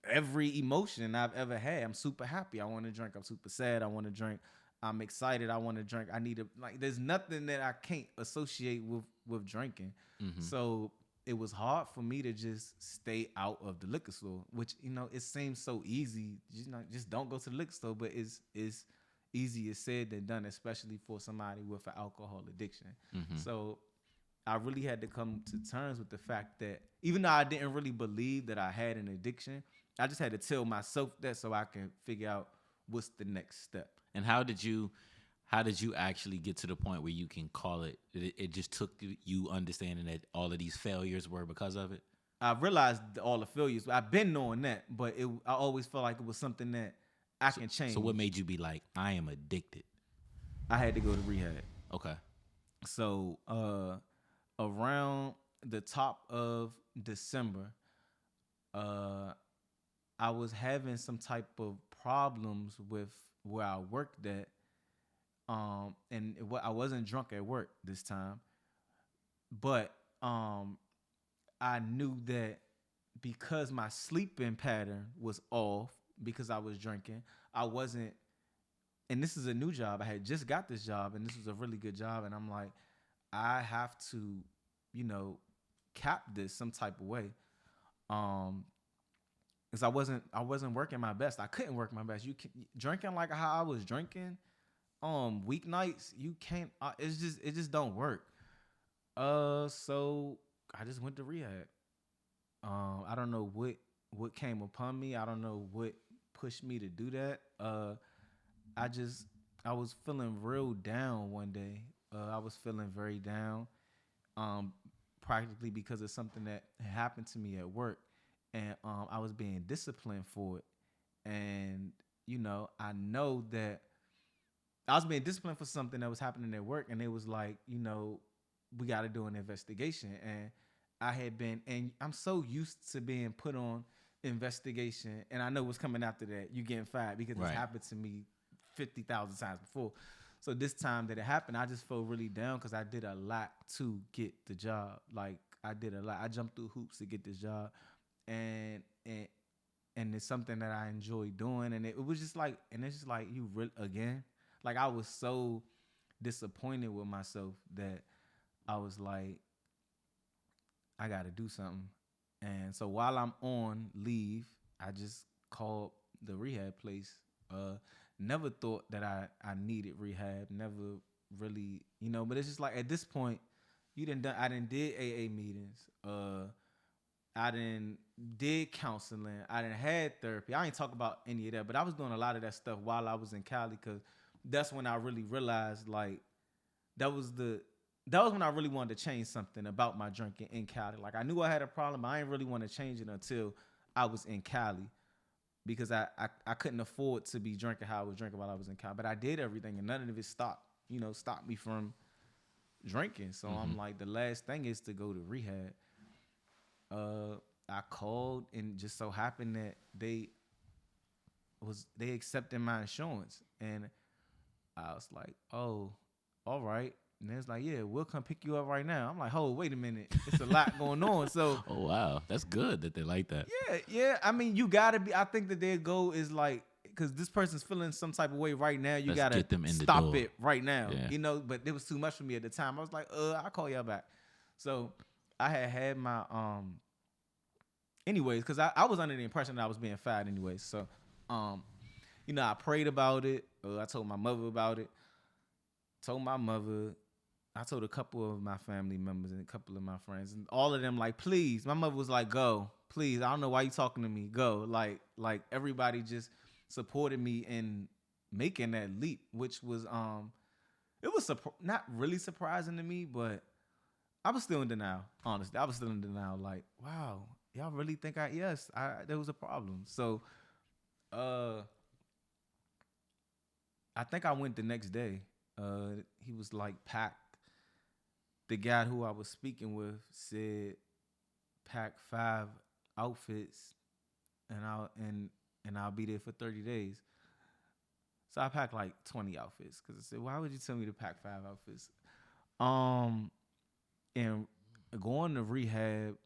every emotion I've ever had. I'm super happy. I want to drink. I'm super sad. I want to drink. I'm excited. I want to drink. I need to like. There's nothing that I can't associate with drinking. Mm-hmm. So it was hard for me to just stay out of the liquor store, which it seems so easy. Just don't go to the liquor store, but it's easier said than done, especially for somebody with an alcohol addiction. Mm-hmm. So I really had to come to terms with the fact that even though I didn't really believe that I had an addiction, I just had to tell myself that so I can figure out what's the next step. And how did you actually get to the point where you can call it? It just took you understanding that all of these failures were because of it. I realized all the failures. I've been knowing that, but I always felt like it was something that I So, can so what change. made you be like, I am addicted? I had to go to rehab. Okay. So around the top of December, uh, I was having some type of problems with where I worked at. I wasn't drunk at work this time, but I knew that because my sleeping pattern was off because I was drinking, I wasn't. And this is a new job. I had just got this job, and this was a really good job. And I'm like, I have to, you know, cap this some type of way. Um, because I wasn't working my best. I couldn't work my best. Drinking like how I was drinking, weeknights, you can't. It just don't work. So I just went to rehab. I don't know what came upon me. I don't know what pushed me to do that. I just I was feeling real down one day. I was feeling very down. Um, Practically because of something that happened to me at work, and I was being disciplined for it. And I know that I was being disciplined for something that was happening at work, and it was like, we got to do an investigation. And and I'm so used to being put on investigation, and I know what's coming after that. You getting fired because it's Right. happened to me 50,000 times before. So this time that it happened, I just felt really down because I did a lot to get the job. Like I did a lot. I jumped through hoops to get this job, and and and it's something that I enjoy doing. And it was just like, and it's just like you again. Like I was so disappointed with myself that I was like, I got to do something. And so while I'm on leave, I just called the rehab place. Never thought that I needed rehab. Never really, But it's just like at this point, I didn't did AA meetings. I didn't did counseling. I didn't had therapy. I ain't talk about any of that, but I was doing a lot of that stuff while I was in Cali because that's when I really realized like that was the that was when I really wanted to change something about my drinking in Cali. Like I knew I had a problem, but I didn't really want to change it until I was in Cali because I couldn't afford to be drinking how I was drinking while I was in Cali. But I did everything and none of it stopped me from drinking. So Mm-hmm. I'm like, the last thing is to go to rehab. Uh, I called and just so happened that they accepted my insurance, and I was like, oh, all right. And it's like, yeah, we'll come pick you up right now. I'm like, oh, wait a minute. It's a lot going on. So Oh wow, that's good that they like that. yeah. I mean, you gotta be. I think that their goal is like, because this person's feeling some type of way right now. You Let's gotta get them in the stop door. it right now. Yeah. But it was too much for me at the time. I was like, I'll call y'all back. So I had my anyways, because I was under the impression that I was being fired anyways. So um, I prayed about it. I told my mother about it. Told my mother. I told a couple of my family members and a couple of my friends, and all of them like, please. My mother was like, go, please. I don't know why you talking to me. Go, like everybody just supported me in making that leap, which was it was not really surprising to me, but I was still in denial. Honestly, I was still in denial. Like, wow, y'all really think there was a problem. So, uh, I think I went the next day. He was like packed. The guy who I was speaking with said pack 5 outfits and I'll be there for 30 days. So I packed like 20 outfits because I said, why would you tell me to pack 5 outfits? Um and going to rehab,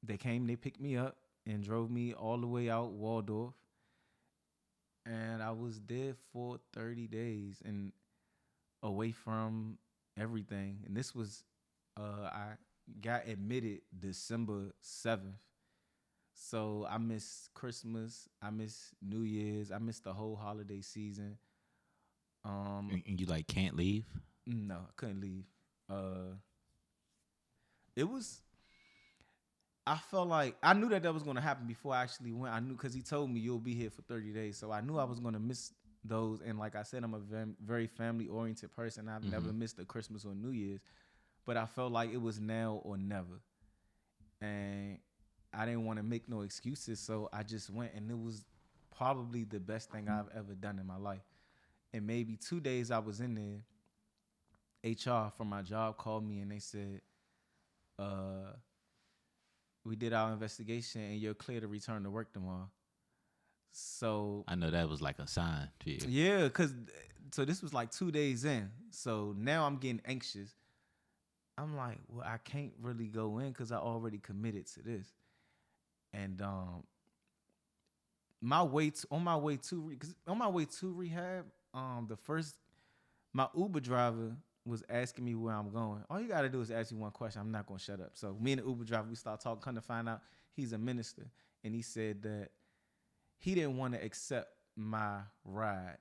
they picked me up and drove me all the way out Waldorf. And I was there for 30 days and away from everything. And this was I got admitted December 7th. So I miss Christmas, I miss New Year's, I miss the whole holiday season. And you like can't leave. No, I couldn't leave. Uh it was I felt like I knew that was going to happen before I actually went. I knew because he told me you'll be here for 30 days. So I knew I was going to miss those. And like I said, I'm a very family oriented person. I've never missed a Christmas or New Year's. But I felt like it was now or never. And I didn't want to make no excuses. So I just went. And it was probably the best thing I've ever done in my life. And maybe 2 days I was in there, HR from my job called me and they said, we did our investigation and you're clear to return to work tomorrow. So I know that was like a sign to you. yeah, so this was like 2 days in. So now I'm getting anxious. I'm like, well, I can't really go in because I already committed to this. And on my way to rehab, the first my Uber driver was asking me where I'm going. All you gotta do is ask me one question. I'm not gonna shut up. So me and the Uber driver, we start talking, come to find out he's a minister. And he said that he didn't want to accept my ride.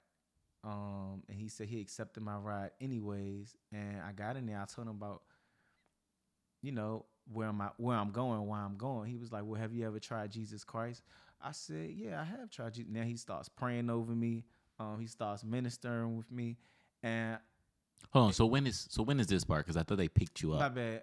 And he said he accepted my ride anyways. And I got in there, I told him about, where I'm going, why I'm going. He was like, well, have you ever tried Jesus Christ? I said, yeah, I have tried Jesus. Now he starts praying over me. He starts ministering with me. And Hold on. So when is this part? Because I thought they picked you my up. bad.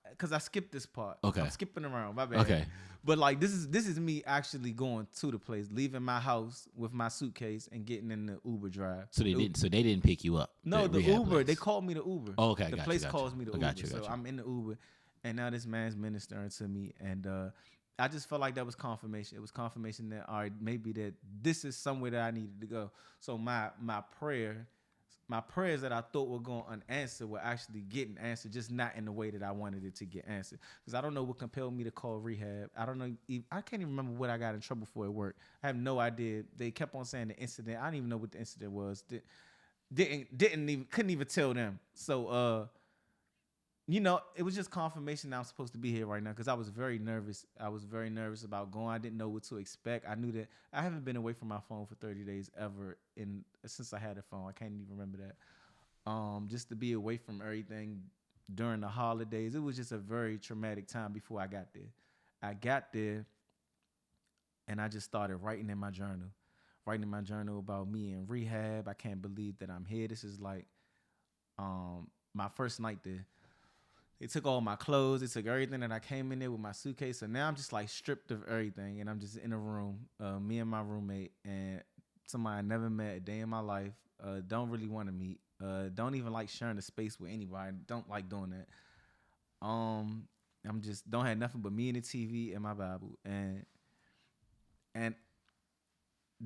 Because I skipped this part. Okay. I'm skipping around. My bad. Okay. But like this is me actually going to the place, leaving my house with my suitcase and getting in the Uber drive. So they didn't pick you up. No, the rehab Uber. place. They called me the Uber. Oh, okay. The Got place you, calls me the Uber. Got you. So I'm in the Uber, and now this man's ministering to me, and I just felt like that was confirmation. It was confirmation that all right, maybe that this is somewhere that I needed to go. So my prayers that I thought were going unanswered were actually getting answered, just not in the way that I wanted it to get answered. Because I don't know what compelled me to call rehab. I don't know. I can't even remember what I got in trouble for at work. I have no idea. They kept on saying the incident. I don't even know what the incident was. Couldn't even tell them. So it was just confirmation that I'm supposed to be here right now because I was very nervous. I was very nervous about going. I didn't know what to expect. I knew that I haven't been away from my phone for 30 days ever since I had a phone. I can't even remember that. Just to be away from everything during the holidays, it was just a very traumatic time before I got there. I got there and I just started writing in my journal about me in rehab. I can't believe that I'm here. This is like my first night there. They took all my clothes. They took everything that I came in there with my suitcase. So now I'm just like stripped of everything. And I'm just in a room, me and my roommate, and somebody I never met a day in my life. Don't really want to meet. Don't even like sharing the space with anybody. Don't like doing that. I'm just don't have nothing but me and the TV and my Bible. And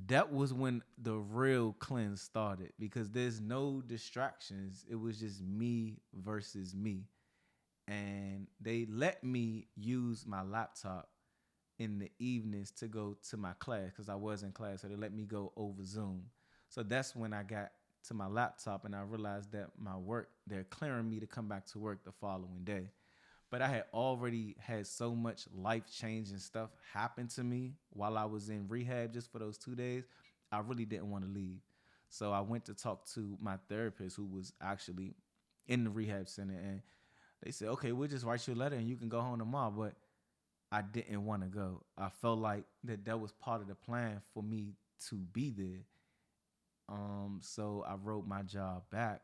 that was when the real cleanse started because there's no distractions. It was just me versus me. And they let me use my laptop in the evenings to go to my class because I was in class. So they let me go over Zoom. So that's when I got to my laptop and I realized that my work, they're clearing me to come back to work the following day. But I had already had so much life changing stuff happen to me while I was in rehab just for those 2 days. I really didn't want to leave. So I went to talk to my therapist who was actually in the rehab center and they said, okay, we'll just write you a letter and you can go home tomorrow. But I didn't want to go. I felt like that was part of the plan for me to be there. So I wrote my job back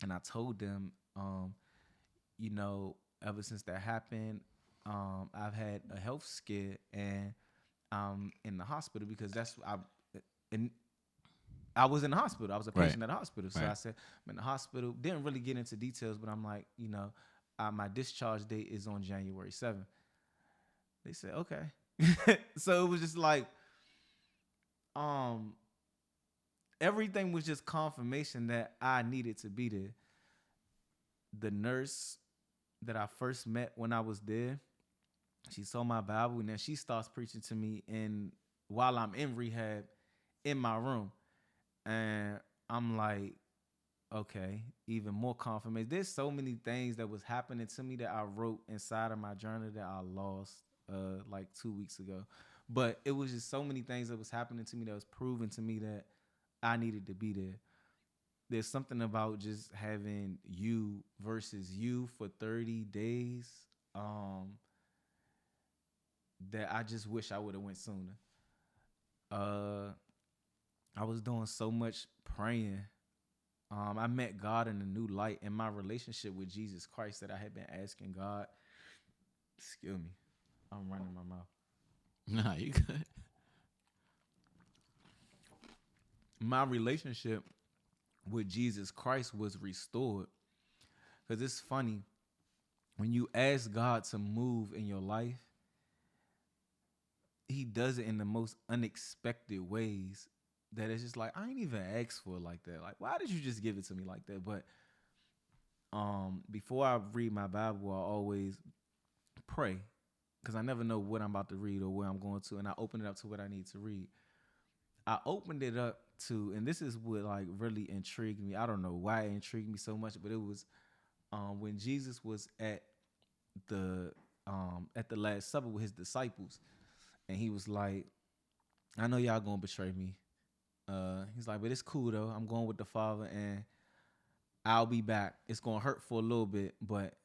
and I told them, you know, ever since that happened, I've had a health scare and I'm in the hospital because and I was in the hospital. I was a Right. patient at the hospital. So Right. I said, I'm in the hospital. Didn't really get into details, but I'm like, you know, my discharge date is on January 7th. They said, okay. So it was just like, um, everything was just confirmation that I needed to be there. The nurse that I first met when I was there, she saw my Bible and then she starts preaching to me in while I'm in rehab in my room. And I'm like, okay, even more confirmation. There's so many things that was happening to me that I wrote inside of my journal that I lost like 2 weeks ago. But it was just so many things that was happening to me that was proving to me that I needed to be there. There's something about just having you versus you for 30 days um, that I just wish I would have went sooner. Uh, I was doing so much praying. I met God in a new light in my relationship with Jesus Christ that I had been asking God. Excuse me, I'm running my mouth. Nah, you good. My relationship with Jesus Christ was restored because it's funny when you ask God to move in your life, He does it in the most unexpected ways. That it's just like I ain't even asked for it like that. Like, why did you just give it to me like that? But before I read my Bible, I always pray because I never know what I'm about to read or where I'm going to, and I open it up to what I need to read. I opened it up to, and this is what like really intrigued me. I don't know why it intrigued me so much, but it was when Jesus was at the Last Supper with his disciples, and he was like, "I know y'all gonna betray me." He's like, "But it's cool though. I'm going with the Father, and I'll be back. It's gonna hurt for a little bit, but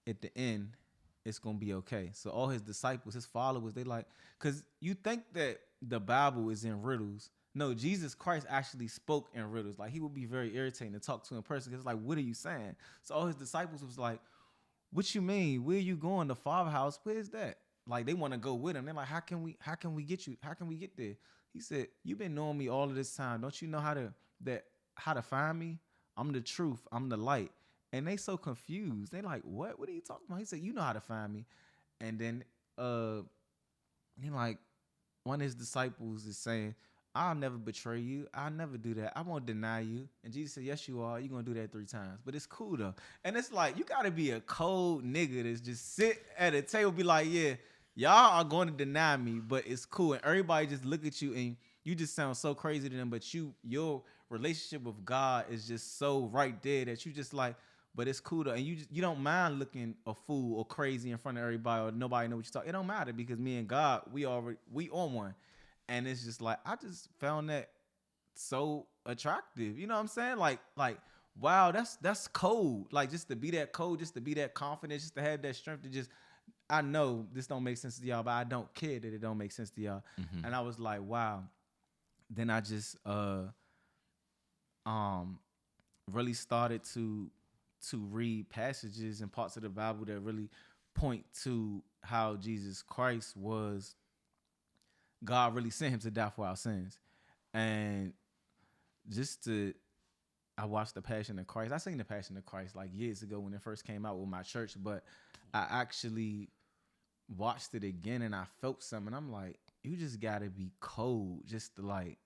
at the end, it's gonna be okay." So all his disciples, his followers, they like, cause you think that the Bible is in riddles. No, Jesus Christ actually spoke in riddles. Like he would be very irritating to talk to in person. Cause it's like, what are you saying? So all his disciples was like, what you mean? Where you going? The Father house? Where's that? Like they want to go with him. They're like, how can we get you? How can we get there? He said, you've been knowing me all of this time. Don't you know how to find me? I'm the truth. I'm the light. And they so confused. They like, what? What are you talking about? He said, you know how to find me. And then he like one of his disciples is saying, I'll never betray you. I'll never do that. I won't deny you. And Jesus said, yes, you are. You're going to do that 3 times. But it's cool, though. And it's like, you got to be a cold nigga that's just sit at a table be like, yeah, y'all are going to deny me, but it's cool. And everybody just look at you and you just sound so crazy to them. But your relationship with God is just so right there that you just like, but it's cool though. And you don't mind looking a fool or crazy in front of everybody or nobody know what you talk. It don't matter because me and God, we on one. And it's just like I just found that so attractive. You know what I'm saying? Like wow, that's cold. Like just to be that cold, just to be that confident, just to have that strength to just I know this don't make sense to y'all, but I don't care that it don't make sense to y'all. Mm-hmm. And I was like, wow. Then I just um really started to read passages and parts of the Bible that really point to how Jesus Christ was God really sent him to die for our sins. And just to I watched the Passion of Christ. I seen the Passion of Christ like years ago when it first came out with my church, but I actually watched it again and I felt something. I'm like, you just gotta be cold just to like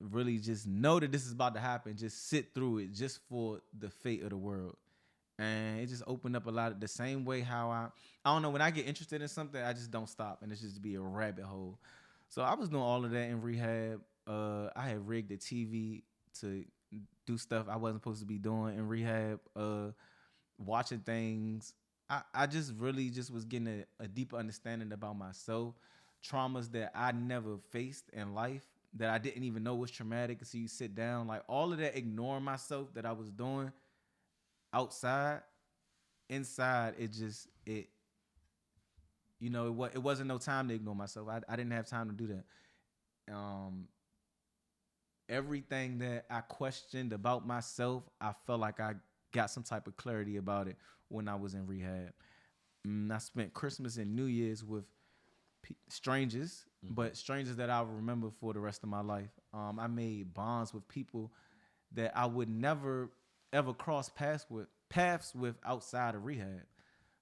really just know that this is about to happen. Just sit through it just for the fate of the world. And it just opened up a lot of the same way how I don't know, when I get interested in something, I just don't stop and it's just be a rabbit hole. So I was doing all of that in rehab. I had rigged the TV to do stuff I wasn't supposed to be doing in rehab, watching things. I just really just was getting a deeper understanding about myself, traumas that I never faced in life that I didn't even know was traumatic. So you sit down, like all of that ignoring myself that I was doing outside, inside, it it wasn't no time to ignore myself. I didn't have time to do that. Everything that I questioned about myself, I felt like I got some type of clarity about it when I was in rehab. I spent Christmas and New Year's with strangers, but strangers that I'll remember for the rest of my life. I made bonds with people that I would never ever cross paths with outside of rehab,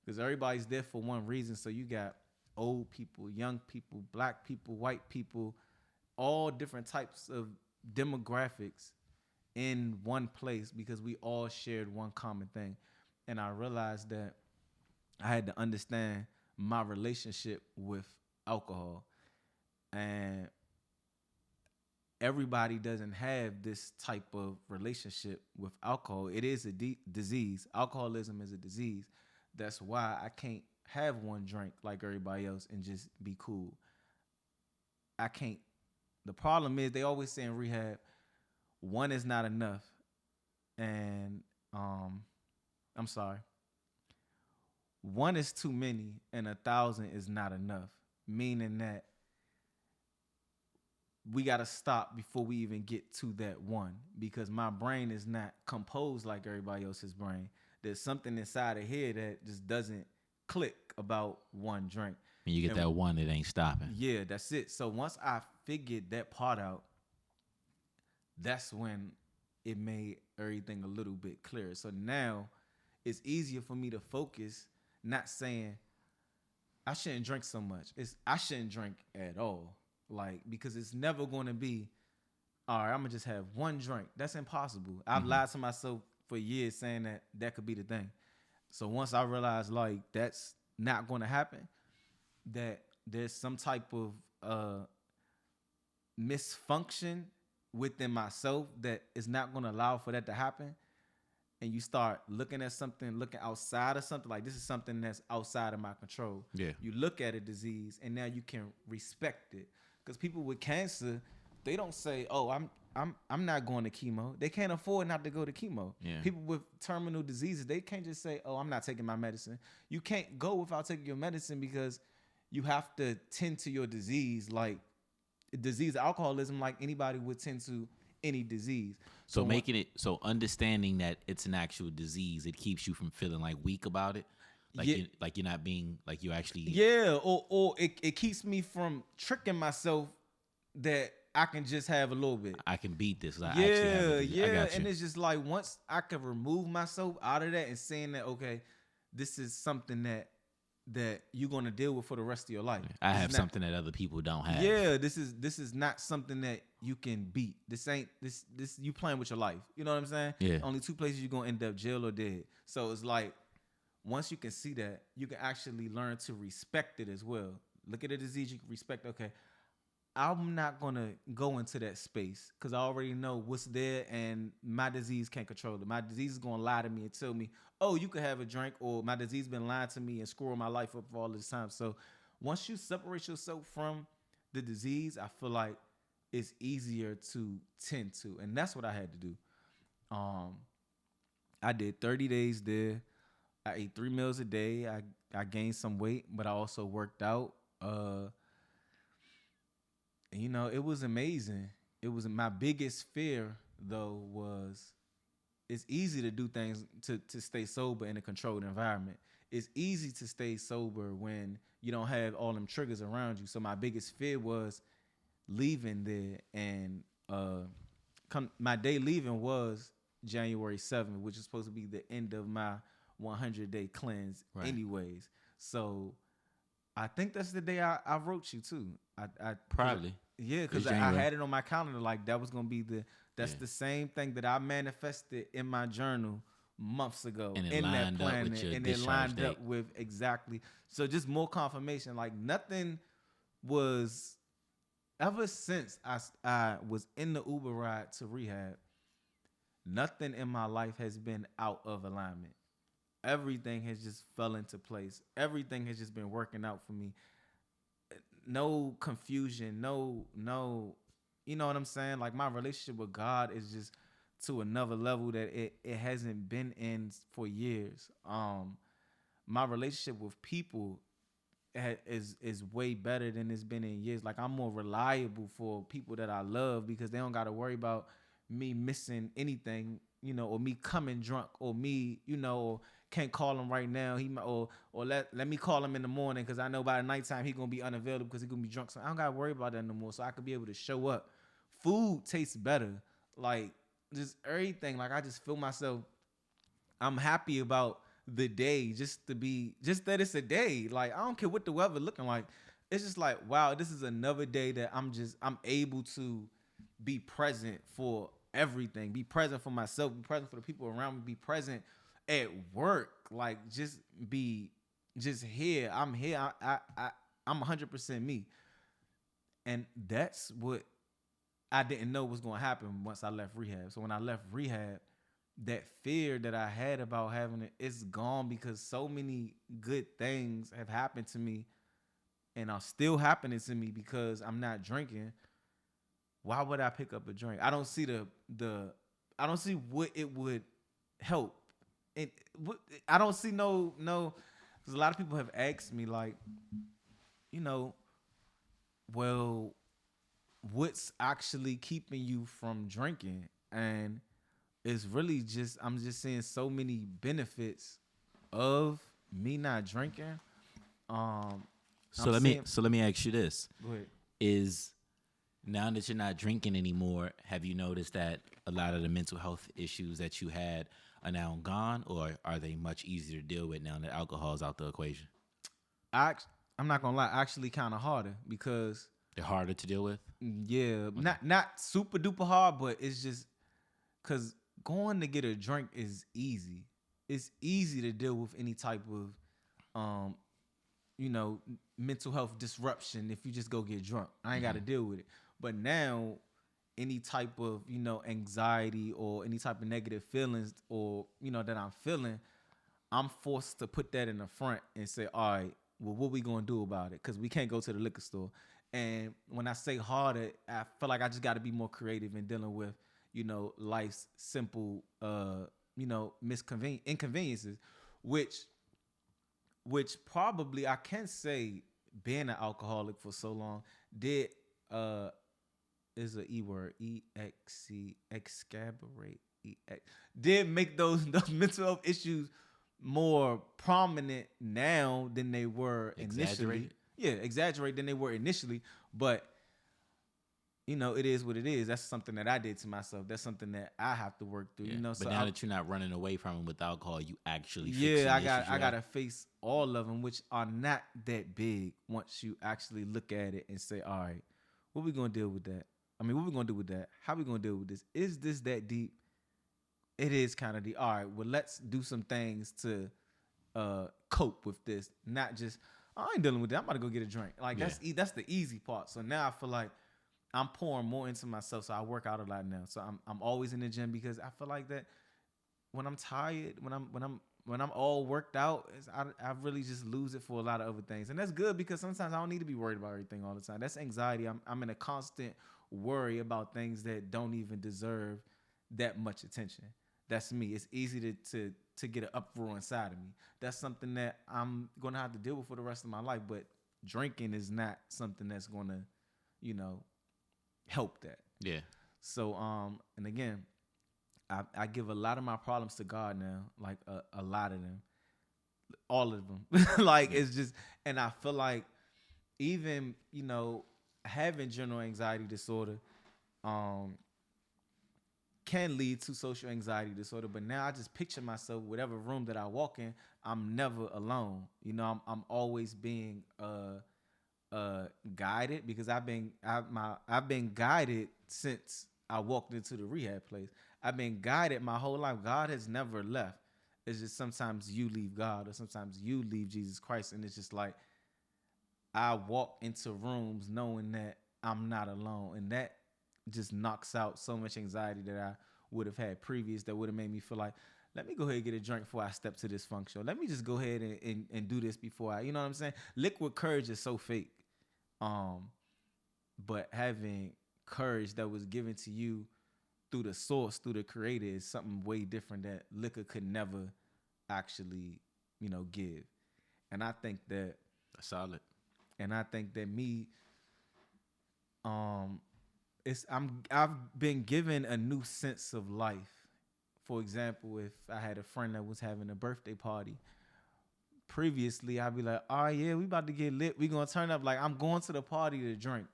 because everybody's there for one reason. So you got old people, young people, black people, white people, all different types of demographics in one place because we all shared one common thing. And I realized that I had to understand my relationship with alcohol. And everybody doesn't have this type of relationship with alcohol. It is a disease. Alcoholism is a disease. That's why I can't have one drink like everybody else and just be cool. I can't. The problem is they always say in rehab, one is not enough. And I'm sorry. One is too many and 1,000 is not enough. Meaning that we got to stop before we even get to that one, because my brain is not composed like everybody else's brain. There's something inside of here that just doesn't click about one drink. And you get that one, it ain't stopping. Yeah, that's it. So once I figured that part out, that's when it made everything a little bit clearer. So now it's easier for me to focus, not saying I shouldn't drink so much. It's I shouldn't drink at all. Like, because it's never going to be, all right, I'm going to just have one drink. That's impossible. I've lied to myself for years saying that could be the thing. So once I realized, like, that's not going to happen, that there's some type of misfunction within myself that is not going to allow for that to happen, and you start looking at something, looking outside of something, like this is something that's outside of my control. Yeah. You look at a disease and now you can respect it. Because people with cancer, they don't say, "Oh, I'm not going to chemo." They can't afford not to go to chemo. Yeah. People with terminal diseases, they can't just say, "Oh, I'm not taking my medicine." You can't go without taking your medicine because you have to tend to your disease, like disease alcoholism, like anybody would tend to any disease. So making it so understanding that it's an actual disease, it keeps you from feeling like weak about it. Like you're not being like you actually. Yeah, or it keeps me from tricking myself that I can just have a little bit. I can beat this. I And it's just like once I can remove myself out of that and saying that, okay, this is something that you're gonna deal with for the rest of your life. I have something that other people don't have. Yeah, this is not something that you can beat. This ain't this you playing with your life. You know what I'm saying? Yeah. Only two places you're gonna end up, jail or dead. So it's like once you can see that, you can actually learn to respect it as well. Look at a disease, you can respect, okay, I'm not going to go into that space because I already know what's there and my disease can't control it. My disease is going to lie to me and tell me, oh, you could have a drink, or my disease been lying to me and screwing my life up for all this time. So once you separate yourself from the disease, I feel like it's easier to tend to. And that's what I had to do. I did 30 days there. I ate 3 meals a day. I gained some weight, but I also worked out. It was amazing. It was my biggest fear, though, was it's easy to do things to stay sober in a controlled environment. It's easy to stay sober when you don't have all them triggers around you. So my biggest fear was leaving there, and my day leaving was January 7th, which is supposed to be the end of my 100-day cleanse, anyways. So I think that's the day I wrote you too. Cause Probably. yeah, It's because I January. had it on my calendar like that was gonna be that's Yeah. the same thing that I manifested in my journal months ago And it in that lined up with planet, your and it discharge lined up date. with exactly. So just more confirmation. Like nothing was ever since I was in the Uber ride to rehab. Nothing in my life has been out of alignment. Everything has just fell into place. Everything has just been working out for me. No confusion, no, you know what I'm saying? Like my relationship with God is just to another level that it hasn't been in for years. My relationship with people is way better than it's been in years. Like I'm more reliable for people that I love because they don't got to worry about me missing anything, you know, or me coming drunk, or me, you know, or can't call him right now. He might, or let me call him in the morning because I know by the nighttime he gonna be unavailable because he gonna be drunk. So I don't gotta worry about that no more. So I could be able to show up. Food tastes better, like just everything. Like I just feel myself. I'm happy about the day just to be just that it's a day. Like I don't care what the weather looking like. It's just like wow, this is another day that I'm able to be present for everything. Be present for myself, be present for the people around me, be present at work. Like be just here. I'm here. I'm 100% me. And that's what I didn't know was going to happen once I left rehab. So when I left rehab, that fear that I had about having it's gone because so many good things have happened to me and are still happening to me because I'm not drinking. Why would I pick up a drink? I don't see the I don't see what it would help. And I don't see no because a lot of people have asked me like, you know, well, what's actually keeping you from drinking? And it's really just I'm just seeing so many benefits of me not drinking. Um, So I'm let me seeing. so let me ask you this: Go ahead. Is now that you're not drinking anymore, have you noticed that a lot of the mental health issues that you had are now gone, or are they much easier to deal with now that alcohol's out the equation? I I'm not gonna lie, actually kind of harder because They're harder to deal with. yeah, Okay. not super duper hard, but it's just because going to get a drink is easy. It's easy to deal with any type of um you know, mental health disruption if you just go get drunk. I ain't got to Hmm. deal with it. But now, any type of, you know, anxiety or any type of negative feelings or, you know, that I'm feeling, I'm forced to put that in the front and say, all right, well, what we going to do about it? Because we can't go to the liquor store. And when I say harder, I feel like I just got to be more creative in dealing with, you know, life's simple, you know, inconveniences, which probably I can say being an alcoholic for so long did uh is a E word, EXC excavate did make those mental health issues more prominent now than they were initially. Exaggerated. Yeah, exaggerate than they were initially, but you know, it is what it is. That's something that I did to myself. That's something that I have to work through. Yeah. You know, But so now I that you're not running away from them with alcohol, you actually yeah, fixing the issues I you have. gotta face all of them, which are not that big once you actually look at it and say, all right, what we gonna deal with that? I mean, what we gonna do with that? How we gonna deal with this? Is this that deep? It is kind of deep. All right, well, let's do some things to cope with this. Not just I ain't dealing with that. I'm about to go get a drink. Like Yeah. that's the easy part. So now I feel like I'm pouring more into myself. So I work out a lot now. So I'm always in the gym because I feel like that when I'm tired, when I'm all worked out, I really just lose it for a lot of other things, and that's good because sometimes I don't need to be worried about everything all the time. That's anxiety. I'm in a constant worry about things that don't even deserve that much attention. That's me. It's easy to get an uproar inside of me. That's something that I'm gonna have to deal with for the rest of my life. But drinking is not something that's gonna, you know, help that. Yeah. So and again, I give a lot of my problems to God now, like a lot of them, all of them. Like Yeah. it's just, and I feel like even you know having general anxiety disorder, um, can lead to social anxiety disorder. But now I just picture myself, whatever room that I walk in, I'm never alone. You know, I'm always being guided because I've been guided since I walked into the rehab place. I've been guided my whole life. God has never left. It's just sometimes you leave God or sometimes you leave Jesus Christ, and it's just like I walk into rooms knowing that I'm not alone, and that just knocks out so much anxiety that I would have had previous. That would have made me feel like, let me go ahead and get a drink before I step to this function. Let me just go ahead and do this before I, you know what I'm saying? Liquid courage is so fake. Um, but having courage that was given to you through the source, through the creator, is something way different that liquor could never actually, give. And I think that, That's solid. me, um, I've been given a new sense of life. For example, if I had a friend that was having a birthday party, previously I'd be like, oh yeah, we about to get lit. We gonna turn up. Like, I'm going to the party to drink.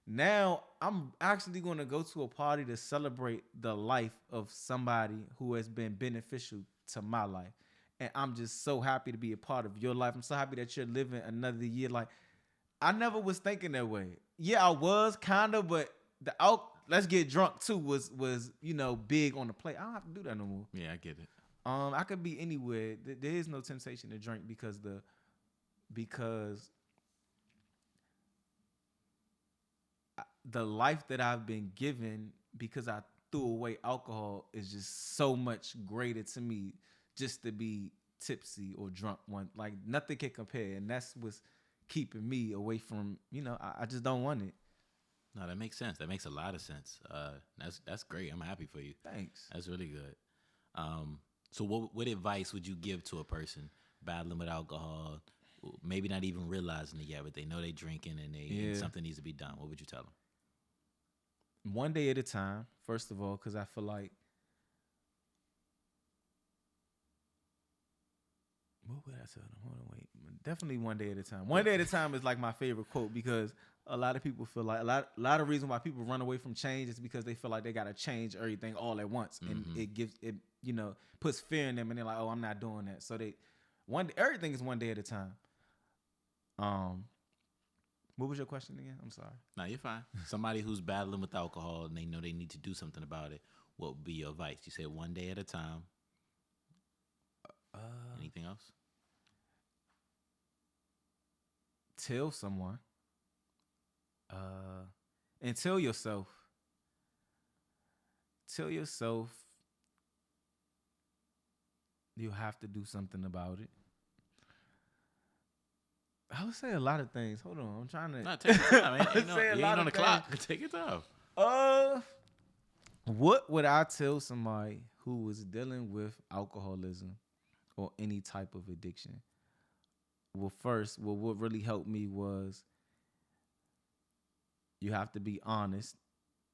Now I'm actually going to go to a party to celebrate the life of somebody who has been beneficial to my life. And I'm just so happy to be a part of your life. I'm so happy that you're living another year. Like, I never was thinking that way. Yeah, I was kind of, but the out let's get drunk too was big on the plate. I don't have to do that no more. Yeah, I get it. I could be anywhere. There is no temptation to drink because the life that I've been given because I threw away alcohol is just so much greater to me just to be tipsy or drunk one. Like, nothing can compare. And that's what's keeping me away from, I just don't want it. No, that makes sense. That makes a lot of sense. That's great. I'm happy for you. Thanks. That's really good. So what advice would you give to a person battling with alcohol, maybe not even realizing it yet, but they know they drinking and something needs to be done? What would you tell them? One day at a time, first of all, because I feel like, what would I tell them? Hold on, wait. Definitely one day at a time. One day at a time is like my favorite quote because a lot of people feel like a lot of reason why people run away from change is because they feel like they gotta change everything all at once, and it gives it puts fear in them, and they're like, oh, I'm not doing that. So everything is one day at a time. What was your question again? I'm sorry. No, you're fine. Somebody who's battling with alcohol and they know they need to do something about it, what would be your advice? You said one day at a time. Anything else? Tell someone. And tell yourself. Tell yourself you have to do something about it. I would say a lot of things. Hold on, I'm trying to. No, take your time. You ain't on the things. clock. Take your time. What would I tell somebody who was dealing with alcoholism or any type of addiction? Well, first, what really helped me was you have to be honest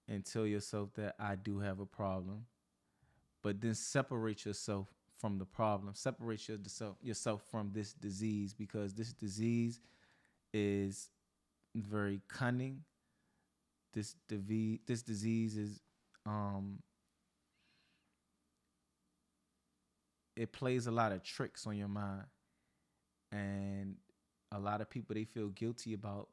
and tell yourself that I do have a problem, but then separate yourself from the problem. Separate yourself from this disease, because this disease is very cunning. This disease is it plays a lot of tricks on your mind, and a lot of people, they feel guilty about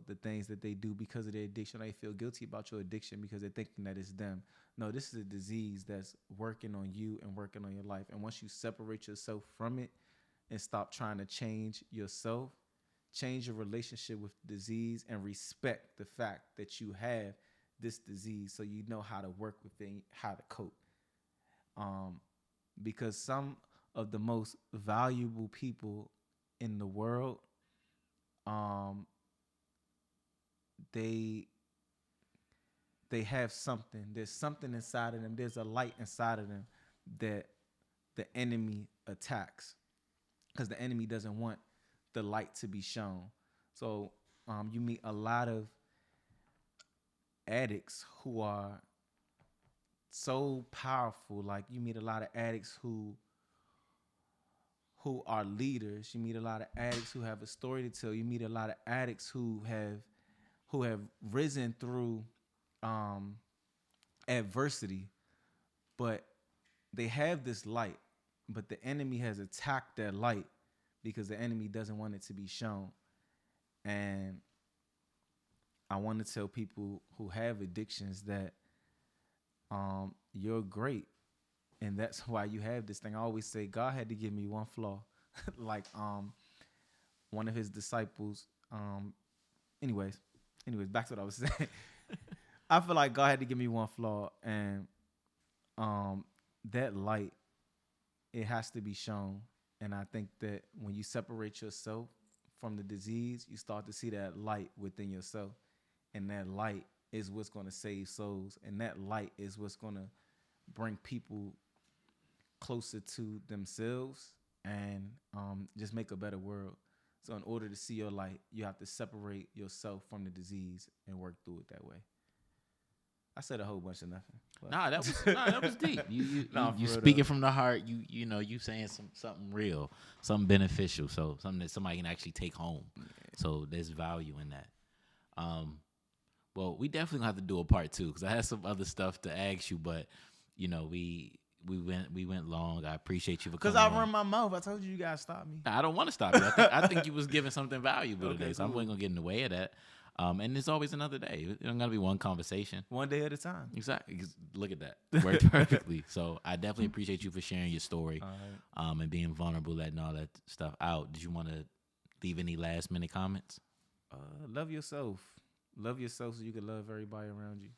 the things that they do because of their addiction. They feel guilty about your addiction because they're thinking that it's them. No, this is a disease that's working on you and working on your life. And once you separate yourself from it and stop trying to change yourself, change your relationship with the disease, and respect the fact that you have this disease, so you know how to work with it, how to cope. Because some of the most valuable people in the world, they have something. There's something inside of them. There's a light inside of them that the enemy attacks, because the enemy doesn't want the light to be shown. So you meet a lot of addicts who are so powerful. Like, you meet a lot of addicts who are leaders. You meet a lot of addicts who have a story to tell. You meet a lot of addicts who have risen through adversity. But they have this light, but the enemy has attacked that light because the enemy doesn't want it to be shown. And I want to tell people who have addictions that you're great, and that's why you have this thing. I always say God had to give me one flaw, like one of his disciples. Anyways, back to what I was saying. I feel like God had to give me one flaw, and that light, it has to be shown. And I think that when you separate yourself from the disease, you start to see that light within yourself, and that light is what's going to save souls, and that light is what's going to bring people closer to themselves and just make a better world. So in order to see your light, you have to separate yourself from the disease and work through it that way. I said a whole bunch of nothing. That was deep. You Nah, you for real speaking though. from the heart. You know you saying something real, something beneficial. So something that somebody can actually take home. So there's value in that. Well, we definitely gonna have to do a part two because I had some other stuff to ask you, but you know we went long. I appreciate you for Because coming I on. run my mouth. I told you guys stop me. I don't want to stop you. I think you was giving something valuable Okay, today, so I cool. wasn't gonna get in the way of that. And there's always another day. It don't gotta be one conversation. One day at a time. Exactly. Look at that. Worked perfectly. So I definitely appreciate you for sharing your story, All right. and being vulnerable, letting all that stuff out. Did you want to leave any last minute comments? Love yourself. Love yourself so you can love everybody around you.